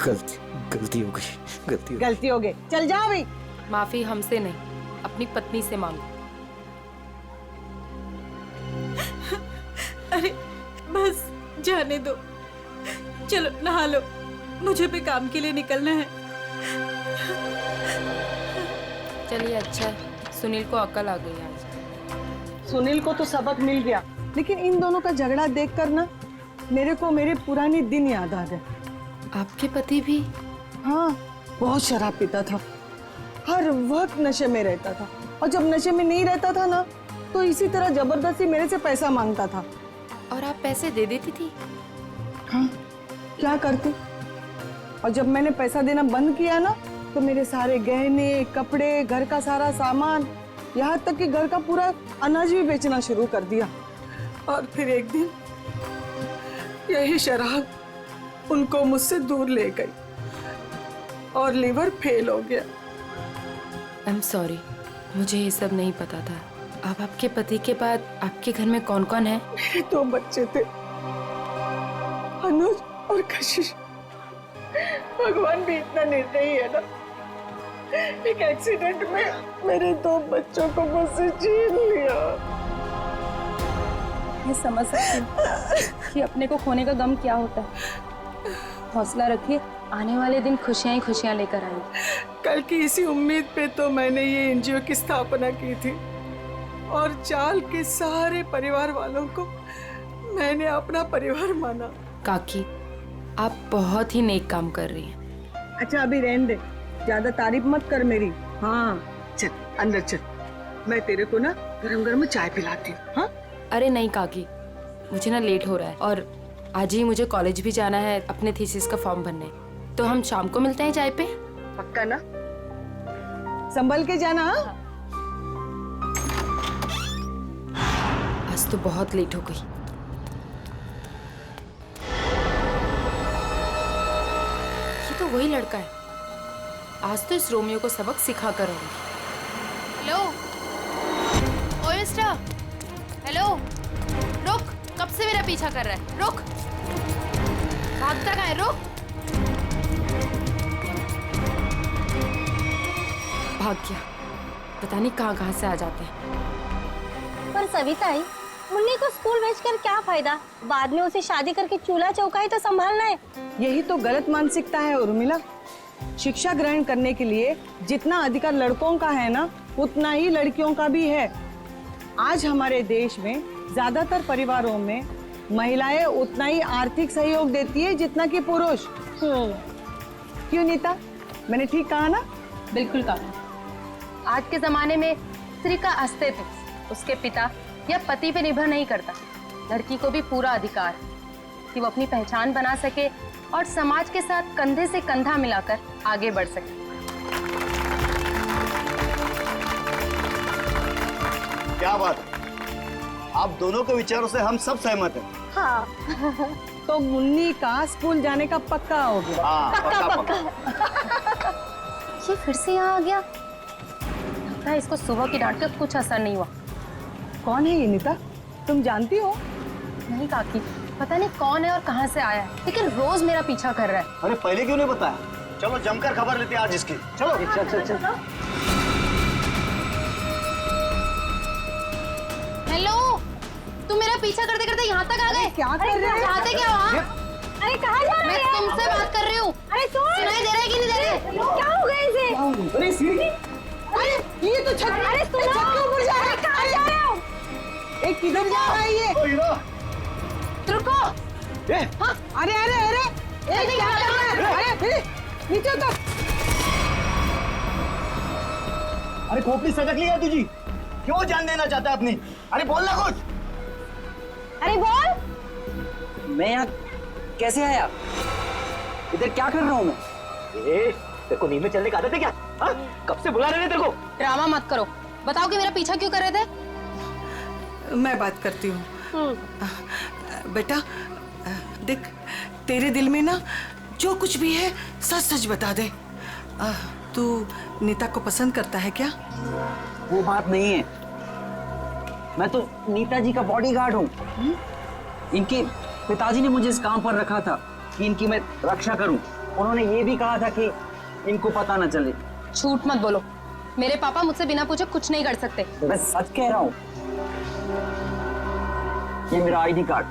[SPEAKER 18] गलती हो गई,
[SPEAKER 1] गलती हो गई। चल जा भाई।
[SPEAKER 14] माफी हमसे नहीं, अपनी पत्नी से मांगो।
[SPEAKER 10] अरे बस जाने दो, चलो नहा लो, मुझे भी काम के लिए निकलना है।
[SPEAKER 14] चलिए, अच्छा है, सुनील को अकल आ गई आज।
[SPEAKER 1] सुनील को तो सबक मिल गया, लेकिन इन दोनों का झगड़ा देखकर ना मेरे को मेरे पुराने दिन याद आ गए।
[SPEAKER 14] आपके पति भी?
[SPEAKER 1] हाँ, बहुत शराब पीता था, हर वक्त नशे में रहता था, और जब नशे में नहीं रहता था ना, तो इसी तरह जबरदस्ती मेरे से पैसा मांगता था।
[SPEAKER 14] और आप पैसे दे देती थी?
[SPEAKER 1] हाँ, क्या करती? और जब मैंने पैसा देना बंद किया ना, तो मेरे सारे गहने, कपड़े, घर का सारा सामान, यहाँ तक कि घर का पूरा अनाज भी बेचना शुरू कर दिया। और फिर एक दिन यही शराब उनको मुझसे दूर ले गई और लीवर फेल हो गया।
[SPEAKER 14] आई एम सॉरी, मुझे ये सब नहीं पता था। अब आपके पति के बाद आपके घर में कौन कौन है?
[SPEAKER 1] मेरे 2 बच्चे थे, अनुज और कशिश। भगवान भी इतना निर्दयी है ना, एक एक्सीडेंट में मेरे 2 बच्चों को मुझसे छीन लिया।
[SPEAKER 14] मैं समझ सकती हूँ कि अपने को खोने का गम क्या होता है। हौसला रखिए, आने वाले दिन खुशियाँ ही खुशियाँ लेकर आएंगे।
[SPEAKER 1] कल की इसी उम्मीद पे तो मैंने ये एनजीओ की स्थापना की थी और चाल के सारे परिवार वालों को मैंने अपना परिवार माना।
[SPEAKER 14] काकी, आप बहुत ही नेक काम कर रही हैं।
[SPEAKER 1] अच्छा अभी रहने दे, ज्यादा तारीफ मत कर मेरी। हाँ चल अंदर चल, मैं तेरे को ना गरम गरम चाय पिलाती हूँ। हाँ
[SPEAKER 14] अरे नहीं काकी, मुझे ना लेट हो रहा है और आज ही मुझे कॉलेज भी जाना है अपने थीसिस का फॉर्म भरने। तो हम शाम को मिलते हैं चाय पे।
[SPEAKER 1] पक्का ना? संभल के जाना।
[SPEAKER 14] आज तो बहुत लेट हो गई। ये तो वही लड़का है। आज तो इस रोमियो को सबक सिखा कर आऊंगी।
[SPEAKER 10] हेलो ओए मिस्टर, हेलो रुक, कब से मेरा पीछा कर रहा है? रुक, भागता कहाँ है? रुक।
[SPEAKER 14] भाग गया, पता नहीं कहाँ से आ जाते हैं।
[SPEAKER 19] पर सविता आई, मुन्नी को स्कूल भेजकर क्या फायदा? बाद में उसे शादी करके चूल्हा चौका ही तो संभालना है।
[SPEAKER 1] यही तो गलत मानसिकता है उर्मिला। शिक्षा ग्रहण करने के लिए जितना अधिकार लड़कों का है ना, उतना ही लड़कियों का भी है। आज हमारे देश में ज्यादातर परिवारों में महिलाएं उतना ही आर्थिक सहयोग देती है जितना कि पुरुष। क्यों नीता, मैंने ठीक कहा ना?
[SPEAKER 14] बिल्कुल कहा।
[SPEAKER 10] आज के जमाने में स्त्री का अस्तित्व उसके पिता या पति पे निर्भर नहीं करता। लड़की को भी पूरा अधिकार है कि वो अपनी पहचान बना सके और समाज के साथ कंधे से कंधा मिलाकर आगे बढ़ सके।
[SPEAKER 9] क्या बात है, आप दोनों के विचारों से हम सब सहमत हैं।
[SPEAKER 1] हाँ तो मुन्नी का स्कूल जाने का पक्का हो गया।
[SPEAKER 9] हाँ, पक्का।
[SPEAKER 10] ये फिर से यहाँ आ गया। लगता है इसको सुबह की डांट का कुछ असर नहीं हुआ।
[SPEAKER 1] कौन है ये नीता, तुम जानती हो?
[SPEAKER 10] नहीं काकी, पता नहीं कौन है और कहाँ से आया है, लेकिन रोज मेरा पीछा कर रहा है।
[SPEAKER 9] अरे पहले क्यों नहीं बताया? चलो जमकर खबर लेते हैं आज इसकी। चलो चल।
[SPEAKER 10] हेलो, तुम मेरा पीछा करते करते यहाँ तक आ गए?
[SPEAKER 1] क्या कर रहे हो?
[SPEAKER 10] चाहते क्या हो? हाँ?
[SPEAKER 19] अरे कहाँ जा रहे
[SPEAKER 10] मैं तुमसे बात कर रही हूँ।
[SPEAKER 19] अरे
[SPEAKER 10] सुनाई दे रहा है कि नहीं दे रहा है?
[SPEAKER 19] क्या हो गया इसे?
[SPEAKER 1] अरे सीढ़ी, अरे ये तो छत,
[SPEAKER 19] अरे
[SPEAKER 1] छत के ऊपर जा रहा है।
[SPEAKER 19] कहाँ जा रहे हो?
[SPEAKER 1] एक किधर जा रहा है ये?
[SPEAKER 10] रुको।
[SPEAKER 1] हाँ, अरे एक क्या कर रहा है? अरे नीचे उतर।
[SPEAKER 9] अरे खोपड़ी सटक लिया तुझी, क्यों जान देना चाहता है अपनी? अरे बोल ना कुछ।
[SPEAKER 19] अरे बोल।
[SPEAKER 20] मैं यहाँ कैसे आया? इधर क्या कर रहा हूँ मैं? तेरे को नींद में चलने का आदत है क्या? हाँ? कब से बुला रहे थे तेरे को?
[SPEAKER 10] ड्रामा मत करो, बताओ कि मेरा पीछा क्यों कर रहे थे?
[SPEAKER 1] मैं बात करती हूँ। बेटा देख, तेरे दिल में ना जो कुछ भी है सच सच बता दे। तू नीता को पसंद करता है क्या?
[SPEAKER 20] वो बात नहीं है, मैं तो नीता जी का बॉडीगार्ड हूँ। इनके पिताजी ने मुझे इस काम पर रखा था कि इनकी मैं रक्षा करूं। उन्होंने ये भी कहा था कि इनको पता न चले।
[SPEAKER 10] झूठ मत बोलो, मेरे पापा मुझसे बिना पूछे कुछ नहीं कर सकते।
[SPEAKER 20] मैं सच कह रहा हूं। ये मेरा आईडी कार्ड।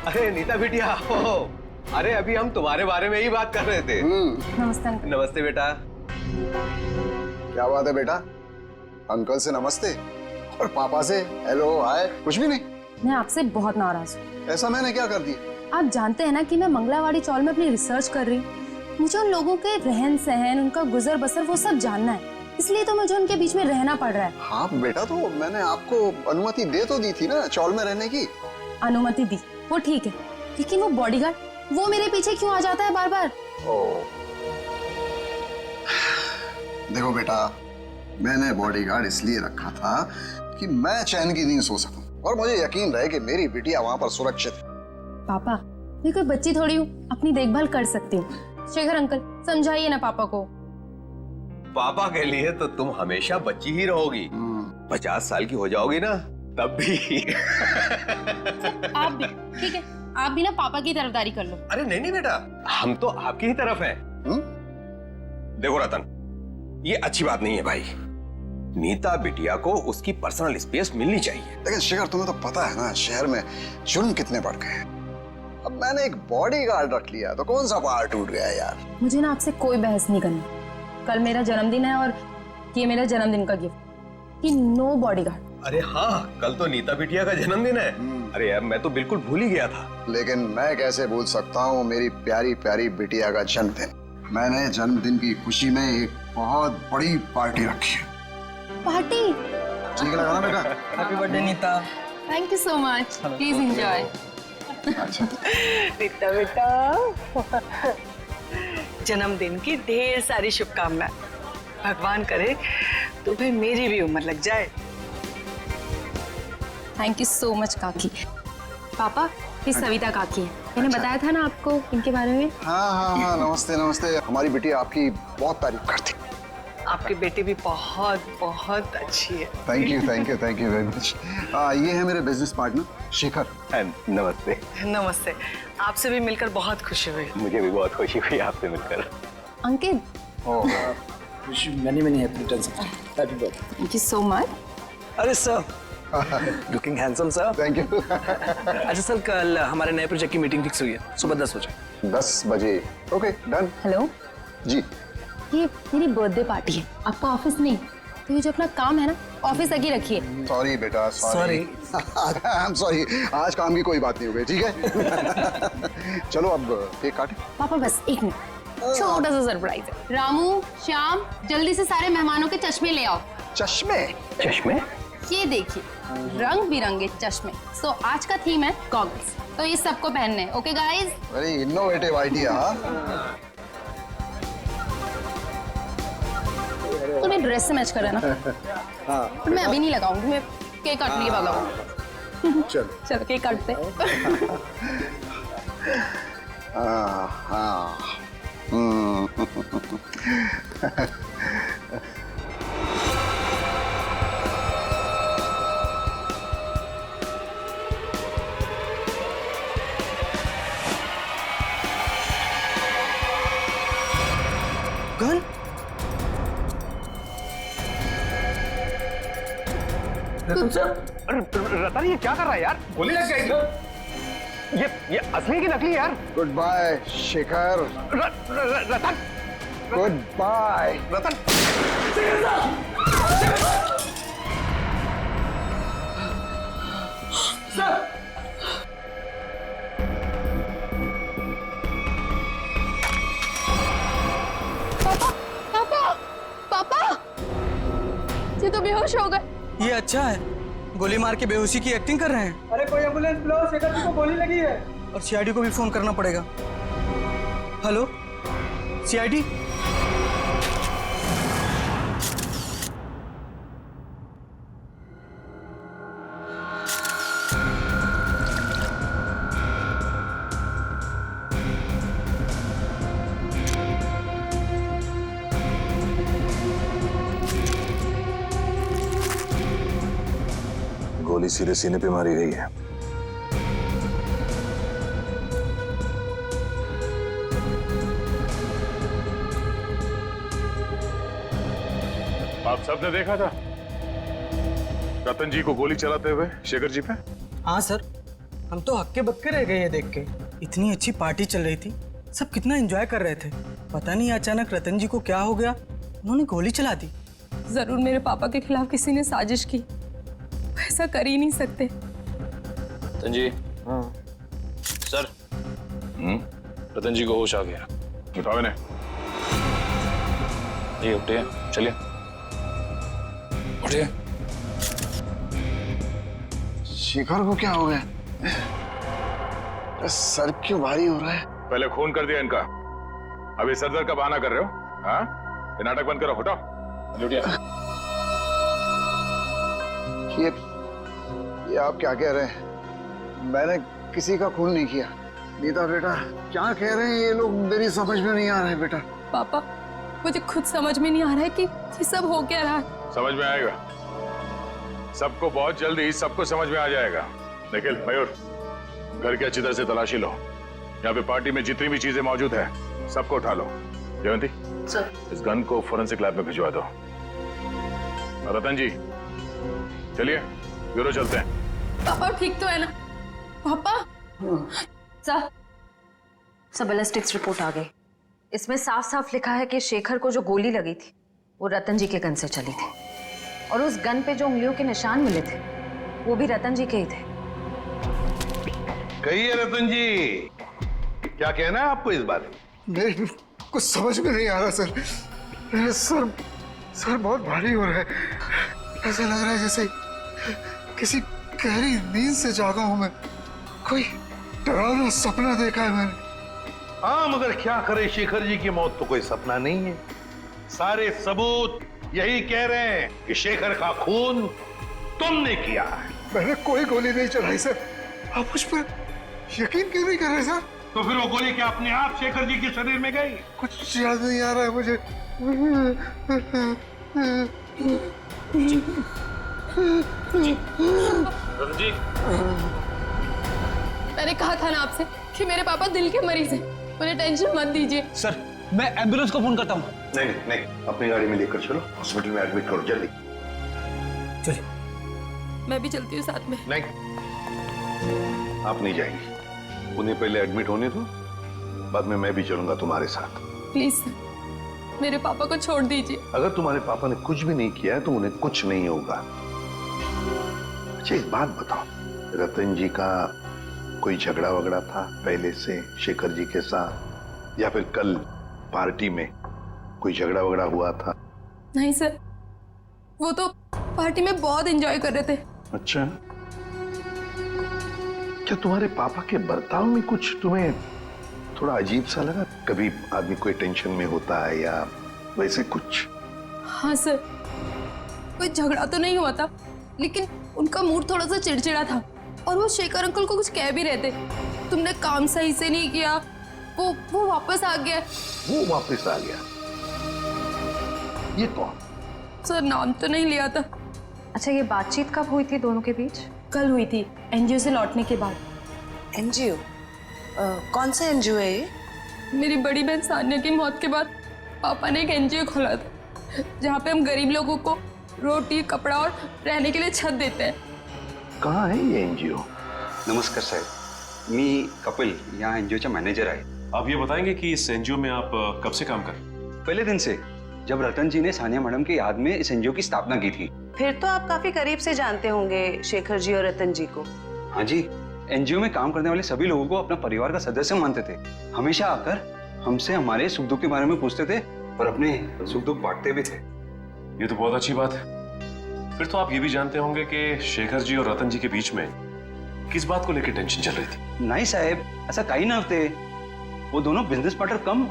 [SPEAKER 16] अरे नीता बिटिया, अरे अभी हम तुम्हारे बारे में ही बात कर रहे थे।
[SPEAKER 10] नमस्ते।
[SPEAKER 16] नमस्ते बेटा।
[SPEAKER 21] क्या बात है बेटा, अंकल से नमस्ते और पापा से हेलो हाय कुछ भी नहीं?
[SPEAKER 10] मैं आपसे बहुत नाराज हूँ।
[SPEAKER 21] ऐसा मैंने क्या कर दिया?
[SPEAKER 10] आप जानते हैं ना कि मैं मंगलावाड़ी चौल में अपनी रिसर्च कर रही हूँ। मुझे उन लोगों के रहन सहन, उनका गुजर बसर वो सब जानना है, इसलिए तो मुझे उनके बीच में रहना पड़ रहा है।
[SPEAKER 21] हाँ बेटा, तो मैंने आपको अनुमति दे तो दी थी ना चौल में रहने की।
[SPEAKER 10] अनुमति दी वो ठीक है, लेकिन वो बॉडीगार्ड वो मेरे पीछे क्यों आ जाता है बार बार?
[SPEAKER 21] देखो बेटा, मैंने बॉडीगार्ड इसलिए रखा था कि मैं चैन की नींद सो सकूं और मुझे यकीन रहे कि मेरी बिटिया वहां पर सुरक्षित है।
[SPEAKER 10] पापा, मैं कोई बच्ची थोड़ी हूँ, अपनी देखभाल कर सकती हूँ। शेखर अंकल, समझाइए ना पापा को।
[SPEAKER 16] पापा के लिए तो तुम हमेशा बच्ची ही रहोगी। 50 साल की हो जाओगी ना
[SPEAKER 13] तब भी
[SPEAKER 10] आप भी ठीक है, आप भी ना पापा की तरफदारी कर लो।
[SPEAKER 13] अरे नहीं नहीं बेटा, हम तो आपकी ही तरफ हैं। देखो रतन, ये अच्छी बात नहीं है भाई। नीता बिटिया को उसकी पर्सनल स्पेस मिलनी चाहिए।
[SPEAKER 21] लेकिन शिखर, तुम्हें तो पता है ना शहर में जुर्म कितने बढ़ गए हैं। अब मैंने एक बॉडीगार्ड रख लिया तो कौन सा पहाड़ टूट गया यार।
[SPEAKER 10] मुझे ना आपसे कोई बहस नहीं करनी। कल मेरा जन्मदिन है और ये मेरा जन्मदिन का गिफ्ट कि नो बॉडीगार्ड।
[SPEAKER 13] अरे हाँ, कल तो नीता बिटिया का जन्मदिन है। अरे यार, मैं तो बिल्कुल भूल ही गया था।
[SPEAKER 21] लेकिन मैं कैसे भूल सकता हूँ मेरी प्यारी प्यारी बिटिया का जन्मदिन। मैंने जन्मदिन की खुशी में एक बहुत बड़ी पार्टी रखी है।
[SPEAKER 10] पार्टी?
[SPEAKER 21] ठीक लगा ना बेटा?
[SPEAKER 17] Happy birthday Neeta.
[SPEAKER 10] Thank you so much, please enjoy.
[SPEAKER 17] Neeta बेटा, जन्मदिन की ढेर सारी शुभकामनाएं। भगवान करे तुम्हें मेरी भी उम्र लग जाए।
[SPEAKER 10] थैंक यू सो मच काकी। पापा, ये सविता काकी है। मैंने बताया था ना आपको इनके बारे में।
[SPEAKER 21] हाँ हाँ हाँ, नमस्ते नमस्ते। हमारी बिटिया आपकी बहुत तारीफ करती।
[SPEAKER 17] आपकी बेटी भी बहुत बहुत अच्छी है।
[SPEAKER 21] Thank you very much. ये है मेरे बिजनेस पार्टनर शिखर।
[SPEAKER 13] नमस्ते।
[SPEAKER 17] नमस्ते। आपसे भी मिलकर बहुत खुशी हुई।
[SPEAKER 13] मुझे भी बहुत खुशी हुई आपसे मिलकर।
[SPEAKER 10] Ankit,
[SPEAKER 11] many happy returns. Happy birthday.
[SPEAKER 10] Thank you so much.
[SPEAKER 11] अरे sir, looking handsome sir.
[SPEAKER 21] Thank you.
[SPEAKER 11] अच्छा सर, कल हमारे नए प्रोजेक्ट की मीटिंग फिक्स हुई है सुबह 10 बजे।
[SPEAKER 21] 10 बजे? Okay, done.
[SPEAKER 10] हेलो
[SPEAKER 21] जी,
[SPEAKER 10] ये मेरी बर्थडे पार्टी है, आपका ऑफिस नहीं। तो ये जो अपना काम है ना, ऑफिस तक ही रखिए।
[SPEAKER 21] सॉरी बेटा, सॉरी। I am sorry. आज काम की कोई बात नहीं हो गई, ठीक है? चलो अब केक काटें।
[SPEAKER 10] पापा बस एक मिनट, छोटा सा सरप्राइज है। रामू, श्याम, जल्दी से सारे मेहमानों के चश्मे ले आओ।
[SPEAKER 21] चश्मे?
[SPEAKER 13] चश्मे?
[SPEAKER 10] ये देखिए, रंग बिरंगे चश्मे। सो आज का थीम है गॉगल्स, तो ये सबको पहनने हैं। Okay guys?
[SPEAKER 21] Very innovative idea.
[SPEAKER 10] तुम्हें ड्रेस से मैच कर रहा है ना?
[SPEAKER 21] हाँ।
[SPEAKER 10] मैं अभी नहीं लगाऊंगी, मैं केक काटने के बाद लगाऊंगी।
[SPEAKER 21] चलो
[SPEAKER 10] चलो केक काटते हैं।
[SPEAKER 21] हाँ।
[SPEAKER 17] गन?
[SPEAKER 13] रतन सर, रतन ये क्या कर रहा है यार? गोली लग गई। ये असली की नकली यार।
[SPEAKER 21] गुड बाय शिखर।
[SPEAKER 13] रतन,
[SPEAKER 21] गुड बाय
[SPEAKER 13] रतन।
[SPEAKER 10] पापा, ये तो बेहोश हो गए।
[SPEAKER 17] ये अच्छा है, गोली मार के बेहोशी की एक्टिंग कर रहे हैं।
[SPEAKER 11] अरे कोई एम्बुलेंस बुलाओ, शेखर जी को गोली लगी है।
[SPEAKER 17] और सीआईडी को भी फोन करना पड़ेगा। Hello CID?
[SPEAKER 4] गोली सीधे सीने पे मारी गई है।
[SPEAKER 13] आप सबने देखा था रतन जी को गोली चलाते हुए शेखर जी पे?
[SPEAKER 17] हाँ सर, हम तो हक्के बक्के रह गए ये देख के। इतनी अच्छी पार्टी चल रही थी, सब कितना एंजॉय कर रहे थे। पता नहीं अचानक रतन जी को क्या हो गया, उन्होंने गोली चला दी।
[SPEAKER 14] जरूर मेरे पापा के खिलाफ किसी ने साजिश की। ऐसा कर ही नहीं सकते।
[SPEAKER 4] रतन जी। सर, रतन जी को होश आ गया।
[SPEAKER 13] उठाओ इन्हें।
[SPEAKER 4] ये उठिए, चलिए उठिए।
[SPEAKER 21] शिखर को क्या हो गया? सर क्यों भारी हो रहा है?
[SPEAKER 13] पहले खून कर दिया इनका, अभी सर दर्द का बहाना कर रहे हो? हाँ, ये नाटक बंद करो, हटाओ।
[SPEAKER 21] ये आप क्या कह रहे हैं? मैंने किसी का खून नहीं किया। नीता बेटा, क्या कह रहे हैं ये लोग? मेरी समझ में नहीं आ रहा है बेटा।
[SPEAKER 14] पापा, मुझे खुद समझ में नहीं आ रहा है कि ये सब हो क्या रहा है।
[SPEAKER 13] समझ में आएगा,
[SPEAKER 2] सबको बहुत जल्दी सबको समझ में आ जाएगा। निखिल, मयूर, घर की अच्छी तरह से तलाशी लो। यहाँ पे पार्टी में जितनी भी चीजें मौजूद है सबको उठा लो। जयंती
[SPEAKER 14] सर,
[SPEAKER 2] इस गन को फोरेंसिक लैब में भिजवा दो। रतन जी चलिए ब्यूरो चलते हैं।
[SPEAKER 14] पापा ठीक तो है ना? पापा
[SPEAKER 15] सब बैलिस्टिक्स रिपोर्ट आ गई। इसमें साफ साफ लिखा है कि शेखर को जो गोली लगी थी वो रतन जी के गन से चली थी, और उस गन पे जो उंगलियों के निशान मिले थे वो भी रतन जी के ही थे।
[SPEAKER 7] कहिए रतन जी, क्या कहना है आपको इस बारे में?
[SPEAKER 9] नहीं, कुछ समझ में नहीं आ रहा सर। मेरा सर बहुत भारी हो रहा है। ऐसा लग रहा है जैसे किसी गहरी नींद से जागा हूं मैं। कोई डरावना सपना देखा है मैंने।
[SPEAKER 7] हाँ, मगर क्या करे, शेखर जी की मौत तो कोई सपना नहीं है। सारे सबूत यही कह रहे हैं कि शेखर का खून तुमने किया है।
[SPEAKER 9] मैंने कोई गोली नहीं चलाई सर। आप मुझ पर यकीन क्यों नहीं कर रहे सर?
[SPEAKER 7] तो फिर वो गोली क्या अपने आप शेखर जी के शरीर में गई?
[SPEAKER 9] कुछ याद नहीं आ रहा है मुझे।
[SPEAKER 4] जी,
[SPEAKER 14] मैंने कहा था ना आपसे कि मेरे पापा दिल के मरीज हैं, उन्हें टेंशन मत दीजिए।
[SPEAKER 6] सर, मैं एम्बुलेंस को फोन करता हूँ।
[SPEAKER 7] नहीं नहीं नहीं, अपनी गाड़ी में लेकर चलो, हॉस्पिटल में एडमिट करो जल्दी।
[SPEAKER 14] चलिए, मैं भी चलती हूँ साथ में।
[SPEAKER 7] नहीं, आप नहीं जाएंगी। उन्हें पहले एडमिट होने दो, बाद में मैं भी चलूंगा तुम्हारे साथ।
[SPEAKER 14] प्लीज सर, मेरे पापा को छोड़ दीजिए।
[SPEAKER 7] अगर तुम्हारे पापा ने कुछ भी नहीं किया है तो उन्हें कुछ नहीं होगा। अच्छा, एक बात बताओ, रतन जी का कोई झगड़ा वगड़ा था पहले से शेखर जी के साथ, या फिर कल पार्टी में कोई झगड़ा वगड़ा हुआ था?
[SPEAKER 14] नहीं सर, वो तो पार्टी में बहुत एंजॉय कर रहे थे।
[SPEAKER 7] अच्छा, क्या तुम्हारे पापा के बर्ताव में कुछ तुम्हें थोड़ा अजीब सा लगा? कभी आदमी कोई टेंशन में होता है या वैसे कुछ?
[SPEAKER 14] हाँ सर, कोई झगड़ा तो नहीं हुआ था, लेकिन उनका मूड थोड़ा सा चिड़चिड़ा था, और वो शेखर अंकल को कुछ कह भी रहे थे। तुमने काम सही से नहीं किया, वो वापस आ गया।
[SPEAKER 7] वो वापस आ गया? ये कौन?
[SPEAKER 14] सर, नाम तो नहीं लिया था।
[SPEAKER 15] अच्छा, ये बातचीत कब हुई थी दोनों के बीच?
[SPEAKER 14] कल हुई थी, एनजीओ से लौटने के बाद।
[SPEAKER 1] एनजीओ? कौन सा एनजीओ है ये?
[SPEAKER 14] मेरी बड़ी बहन सानिया की मौत के बाद पापा ने एक एनजीओ खोला था, जहाँ पे हम गरीब लोगों को रोटी, कपड़ा और रहने के लिए छत देते हैं।
[SPEAKER 7] कहाँ है ये एनजीओ?
[SPEAKER 5] नमस्कार साहेब, मी कपिल, यहाँ एनजीओ मॅनेजर आहे।
[SPEAKER 4] आप ये बताएंगे कि इस एनजीओ में आप कब से काम कर रहे हैं?
[SPEAKER 5] पहले दिन से, जब रतन जी ने सानिया मैडम की याद में इस एनजीओ की स्थापना की थी।
[SPEAKER 1] फिर तो आप काफी करीब से जानते होंगे शेखर जी और रतन जी को।
[SPEAKER 5] हाँ जी, एनजीओ में काम करने वाले सभी लोगों को अपना परिवार का सदस्य मानते थे। हमेशा आकर हमसे हमारे सुख दुख के बारे में पूछते थे और अपने सुख दुख बांटते भी थे।
[SPEAKER 4] ये तो बहुत अच्छी बात है। फिर तो आप ये भी जानते होंगे कि शेखर जी और रतन जी के बीच में किस बात को लेकर टेंशन चल रही थी?
[SPEAKER 5] नहीं साहब, ऐसा कहीं ना थे। वो दोनों बिजनेस पार्टनर कम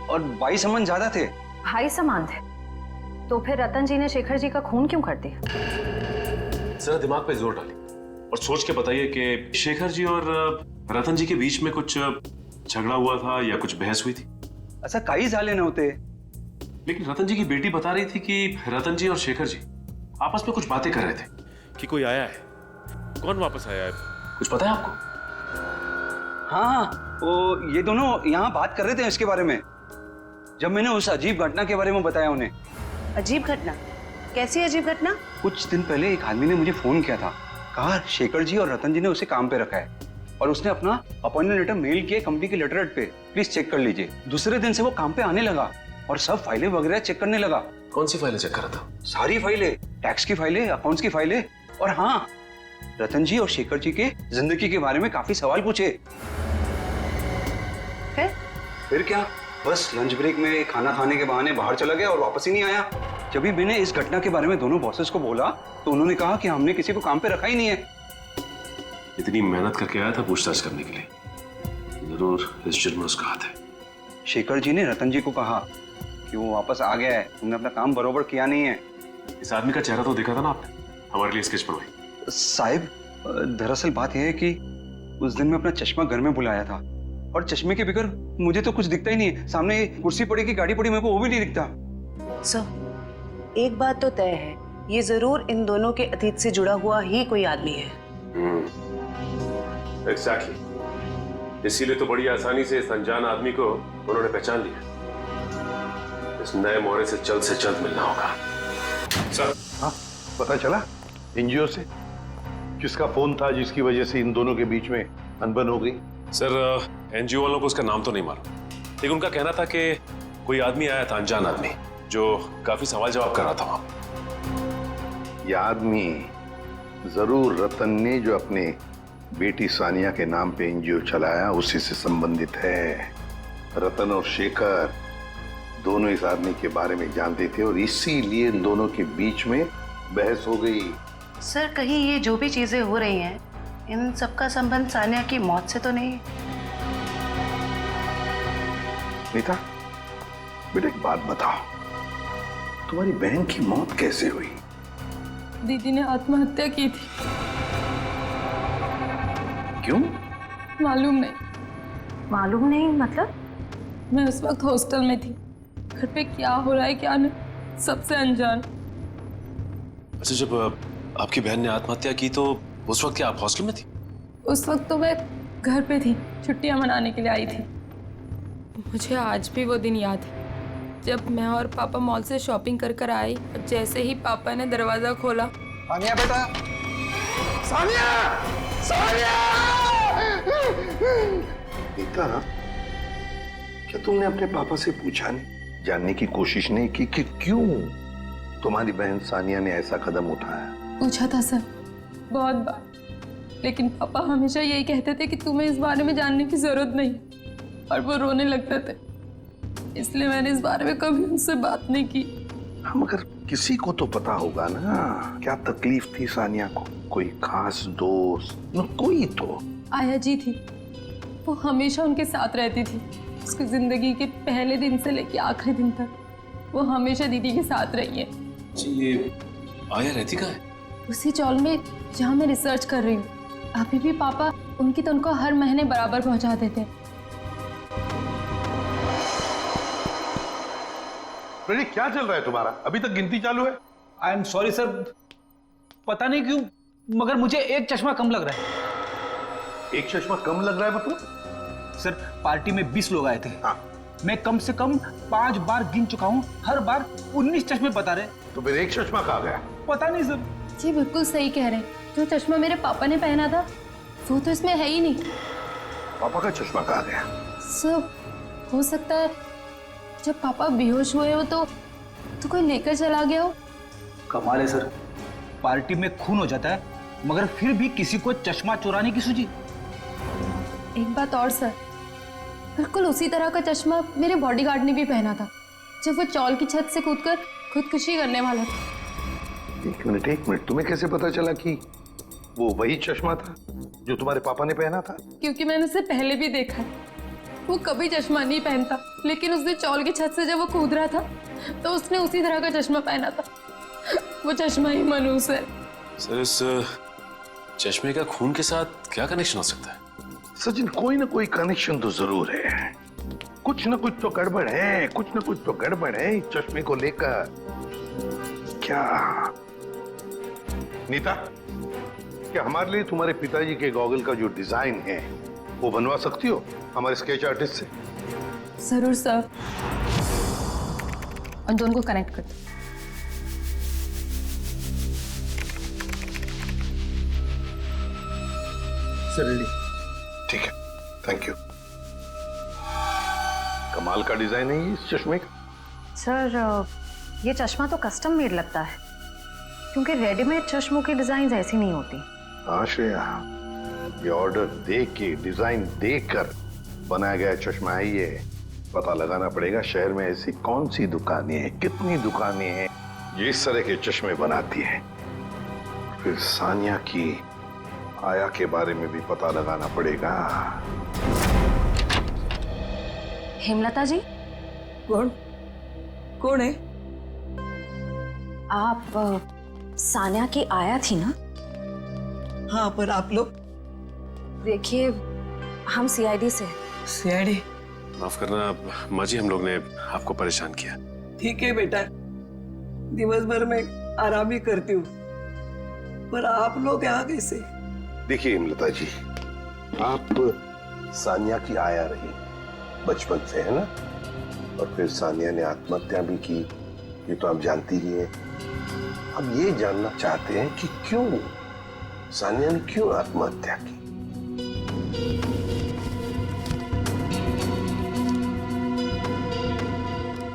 [SPEAKER 5] और भाई संबंध ज्यादा थे।
[SPEAKER 15] भाई समान थे? तो फिर रतन जी ने शेखर जी का खून क्यों कर दिया?
[SPEAKER 4] जरा दिमाग पे जोर डालिए और सोच के बताइए कि शेखर जी और रतन जी के बीच में कुछ झगड़ा हुआ था या कुछ बहस हुई थी?
[SPEAKER 5] ऐसा कई साले न होते।
[SPEAKER 4] लेकिन रतन जी की बेटी बता रही थी कि रतन जी और शेखर जी आपस में कुछ बातें कर रहे थे कि कोई आया है। कौन वापस आया है, कुछ पता है आपको?
[SPEAKER 5] हाँ, वो ये दोनों यहाँ बात कर रहे थे इसके बारे में, जब मैंने उस अजीब घटना के बारे में बताया उन्हें।
[SPEAKER 1] अजीब घटना? कैसी अजीब घटना?
[SPEAKER 5] कुछ दिन पहले एक आदमी ने मुझे फोन किया था, कहा शेखर जी और रतन जी ने उसे काम पे रखा है और उसने अपना अपॉइंटमेंट लेटर मेल किया कंपनी के लेटर हेड पे, प्लीज चेक कर लीजिए। दूसरे दिन से वो काम पे आने लगा और सब फाइलें वगैरह चेक करने लगा।
[SPEAKER 4] कौन सी फाइलें चेक कर रहा था?
[SPEAKER 5] सारी फाइलें, टैक्स की फाइलें, अकाउंट्स की फाइलें, और हाँ, रतन जी और शेखर जी के जिंदगी के बारे में काफी सवाल पूछे। फिर क्या, बस लंच ब्रेक में खाना खाने के बहाने बाहर चला गया और वापस ही नहीं आया। जब भी मैंने इस घटना के बारे में दोनों बॉसेस को बोला तो उन्होंने कहा कि हमने किसी को काम पे रखा ही नहीं है।
[SPEAKER 4] इतनी मेहनत करके आया था पूछताछ करने के लिए, जरूर इस जुर्म में उसका हाथ है।
[SPEAKER 5] शेखर जी ने रतन जी को कहा कि वो वापस आ गया है, तुमने अपना काम बरोबर किया नहीं है।
[SPEAKER 4] इस आदमी का चेहरा तो देखा था ना आपने, हमारे लिए स्केच बनवाई।
[SPEAKER 5] साहिब, दरअसल बात यह है कि उस दिन मैं अपना चश्मा घर में भुलाया था और चश्मे के बगैर मुझे तो कुछ दिखता ही नहीं है। सामने कुर्सी पड़ी की गाड़ी पड़ी, मेरे को वो भी नहीं दिखता।
[SPEAKER 1] सर, एक बात तो तय है
[SPEAKER 12] ये जरूर इन दोनों के अतीत से जुड़ा हुआ ही कोई आदमी है।
[SPEAKER 4] एग्जैक्टली। इसीलिए तो बड़ी आसानी से इस अनजान आदमी को उन्होंने पहचान लिया। इस नए मोहरे से जल्द मिलना होगा।
[SPEAKER 7] सर, हाँ, पता चला एनजीओ से किसका फोन था जिसकी वजह से इन दोनों के बीच में अनबन हो गई?
[SPEAKER 4] सर, एनजीओ वालों को उसका नाम तो नहीं मालूम, लेकिन उनका कहना था कि कोई आदमी आया था, अनजान आदमी, जो काफी सवाल जवाब कर रहा था वहां।
[SPEAKER 7] यह आदमी जरूर रतन ने जो अपने बेटी सानिया के नाम पे एनजीओ चलाया उसी से संबंधित है। रतन और शेखर दोनों इस आदमी के बारे में जानते थे और इसीलिए इन दोनों के बीच में बहस हो गई।
[SPEAKER 12] सर, कहीं ये जो भी चीजें हो रही हैं, इन सबका संबंध सानिया की मौत से तो नहीं?
[SPEAKER 7] नीता, बेटा एक बात बताओ, तुम्हारी बहन की मौत कैसे हुई?
[SPEAKER 14] दीदी ने आत्महत्या की थी।
[SPEAKER 7] क्यों?
[SPEAKER 14] मालूम नहीं।
[SPEAKER 12] मालूम नहीं मतलब?
[SPEAKER 14] मैं उस वक्त हॉस्टल में थी। घर पे क्या हो रहा है क्या नहीं, सबसे अनजान।
[SPEAKER 4] अच्छा, जब आपकी बहन ने आत्महत्या की तो उस वक्त क्या आप हॉस्टल में थी?
[SPEAKER 14] उस वक्त तो मैं घर पे थी, छुट्टियां मनाने के लिए आई थी। मुझे आज भी वो दिन याद है जब मैं और पापा मॉल से शॉपिंग कर आए और जैसे ही पापा ने दरवाजा खोला।
[SPEAKER 9] सानिया बेटा, सानिया, सानिया!
[SPEAKER 7] नीता, क्या तुमने अपने पापा से पूछा नहीं, जानने की कोशिश नहीं की कि क्यों तुम्हारी बहन सानिया ने ऐसा कदम उठाया?
[SPEAKER 14] पूछा था सर, बहुत बार, लेकिन पापा हमेशा यही कहते थे कि तुम्हें इस बारे में जानने की जरूरत नहीं, और वो रोने लगते थे। इसलिए मैंने इस बारे में कभी उनसे बात नहीं की।
[SPEAKER 7] हम मगर किसी को तो पता होगा ना क्या तकलीफ थी सानिया को, कोई खास दोस्त न कोई तो।
[SPEAKER 14] आया जी थी, वो हमेशा उनके साथ रहती थी। उसकी जिंदगी के पहले दिन से लेके आखिरी दिन तक वो हमेशा दीदी के साथ रही है।
[SPEAKER 4] जी, ये आया रहती कहाँ है?
[SPEAKER 14] उसी चौल में जहाँ मैं रिसर्च कर रही हूँ। अभी भी पापा उनकी तनख्वाह हर महीने बराबर पहुँचा देते हैं।
[SPEAKER 7] क्या चल रहा है तुम्हारा? अभी तक गिनती चालू है?
[SPEAKER 6] आई एम सॉरी सर, पता नहीं क्यों मगर मुझे एक चश्मा कम लग रहा है।
[SPEAKER 7] एक चश्मा कम लग रहा है मतलब?
[SPEAKER 6] सर, पार्टी में 20 लोग आए थे। हाँ। मैं कम से कम 5 बार गिन चुका हूँ, हर बार 19 चश्मे बता रहे।
[SPEAKER 7] तो फिर एक चश्मा कहाँ गया?
[SPEAKER 14] पता नहीं सर। जी बिल्कुल सही कह रहे हैं, जो चश्मा मेरे पापा ने पहना था वो तो इसमें है ही नहीं।
[SPEAKER 7] पापा का चश्मा कहाँ गया?
[SPEAKER 14] सर, हो सकता है जब पापा बेहोश हुए हो तो कोई लेकर चला गया हो।
[SPEAKER 6] कमाल है सर, पार्टी में खून हो जाता है मगर फिर भी किसी को चश्मा चुराने की सूझी।
[SPEAKER 14] एक बात और सर, बिल्कुल उसी तरह का चश्मा मेरे बॉडीगार्ड ने भी पहना था जब वो चौल की छत से कूदकर खुदकुशी करने वाला था।
[SPEAKER 7] एक मिनट, तुम्हें कैसे पता चला कि वो वही चश्मा था जो तुम्हारे पापा ने पहना था?
[SPEAKER 14] क्योंकि मैंने उसे पहले भी देखा है। वो कभी चश्मा नहीं पहनता, लेकिन उसने चौल की छत से जब वो कूद रहा था तो उसने उसी तरह का चश्मा पहना था। वो चश्मा ही मनूस है।
[SPEAKER 4] सर, इस चश्मे का खून के साथ क्या कनेक्शन हो सकता है?
[SPEAKER 7] सचिन, कोई ना कोई कनेक्शन तो जरूर है। कुछ ना कुछ तो गड़बड़ है, कुछ ना कुछ तो गड़बड़ है इस चश्मे को लेकर। क्या नीता, क्या हमारे लिए तुम्हारे पिताजी के गॉगल का जो डिजाइन है वो बनवा सकती हो हमारे स्केच आर्टिस्ट से?
[SPEAKER 14] जरूर सर। उन दोनों को कनेक्ट कर दो।
[SPEAKER 7] ठीक है, थैंक यू। कमाल का डिजाइन है ये इस चश्मे का।
[SPEAKER 12] सर, ये चश्मा तो कस्टम मेड लगता है, क्योंकि रेडीमेड चश्मों की डिजाइन ऐसी नहीं होती।
[SPEAKER 7] हाँ श्रेया, ये ऑर्डर देख के, डिजाइन देखकर बनाया गया चश्मा है ये। पता लगाना पड़ेगा शहर में ऐसी कौन सी दुकानें हैं, कितनी दुकानें हैं जो इस तरह के चश्मे बनाती हैं। फिर सानिया की आया के बारे में भी पता लगाना पड़ेगा।
[SPEAKER 12] हेमलता जी?
[SPEAKER 1] कौन है?
[SPEAKER 12] आप सानिया की आया थी ना?
[SPEAKER 1] हाँ, पर आप लोग?
[SPEAKER 12] देखिए, हम सीआईडी से।
[SPEAKER 1] सीआईडी?
[SPEAKER 4] माफ करना माँ जी, हम लोग ने आपको परेशान किया।
[SPEAKER 1] ठीक है बेटा, दिवस भर में आराम ही करती हूँ, पर आप लोग यहाँ कैसे?
[SPEAKER 7] देखिए इमलता जी, आप सानिया की आया रही बचपन से, है ना? और फिर सानिया ने आत्महत्या भी की, ये तो आप जानती ही हैं। हम ये जानना चाहते हैं कि क्यों सानिया ने क्यों आत्महत्या की।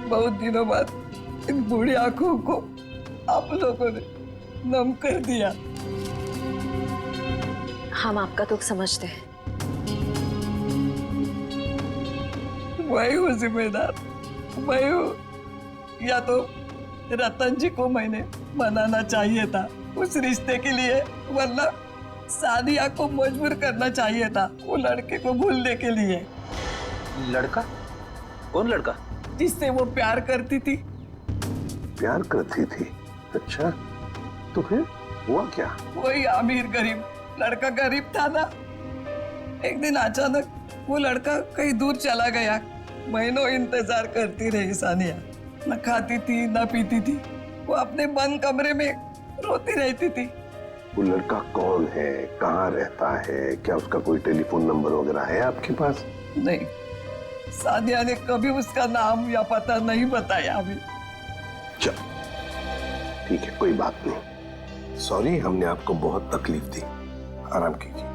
[SPEAKER 1] बहुत दिनों बाद इन बूढ़ी आंखों को आप लोगों ने नम कर दिया।
[SPEAKER 12] हम आपका दुख समझते हैं।
[SPEAKER 1] वही हूँ जिम्मेदार, वही हूँ। या तो रतन जी को मैंने मनाना चाहिए था उस रिश्ते के लिए, वरना सानिया को मजबूर करना चाहिए था वो लड़के को भूलने के लिए।
[SPEAKER 6] लड़का? कौन लड़का?
[SPEAKER 1] जिससे वो प्यार करती थी।
[SPEAKER 7] प्यार करती थी? अच्छा, तो फिर हुआ क्या?
[SPEAKER 1] वही अमीर गरीब लड़का, गरीब था ना। एक दिन अचानक वो लड़का कहीं दूर चला गया। महीनों इंतजार करती रही सानिया, न खाती थी न पीती थी। वो अपने बंद कमरे में रोती रहती थी।
[SPEAKER 7] वो लड़का कौन है, कहाँ रहता है, क्या उसका कोई टेलीफोन नंबर वगैरह है आपके पास?
[SPEAKER 1] नहीं, सानिया ने कभी उसका नाम या पता नहीं बताया अभी।
[SPEAKER 7] चल ठीक है, कोई बात नहीं। सॉरी, हमने आपको बहुत तकलीफ दी। आराम कीजिए।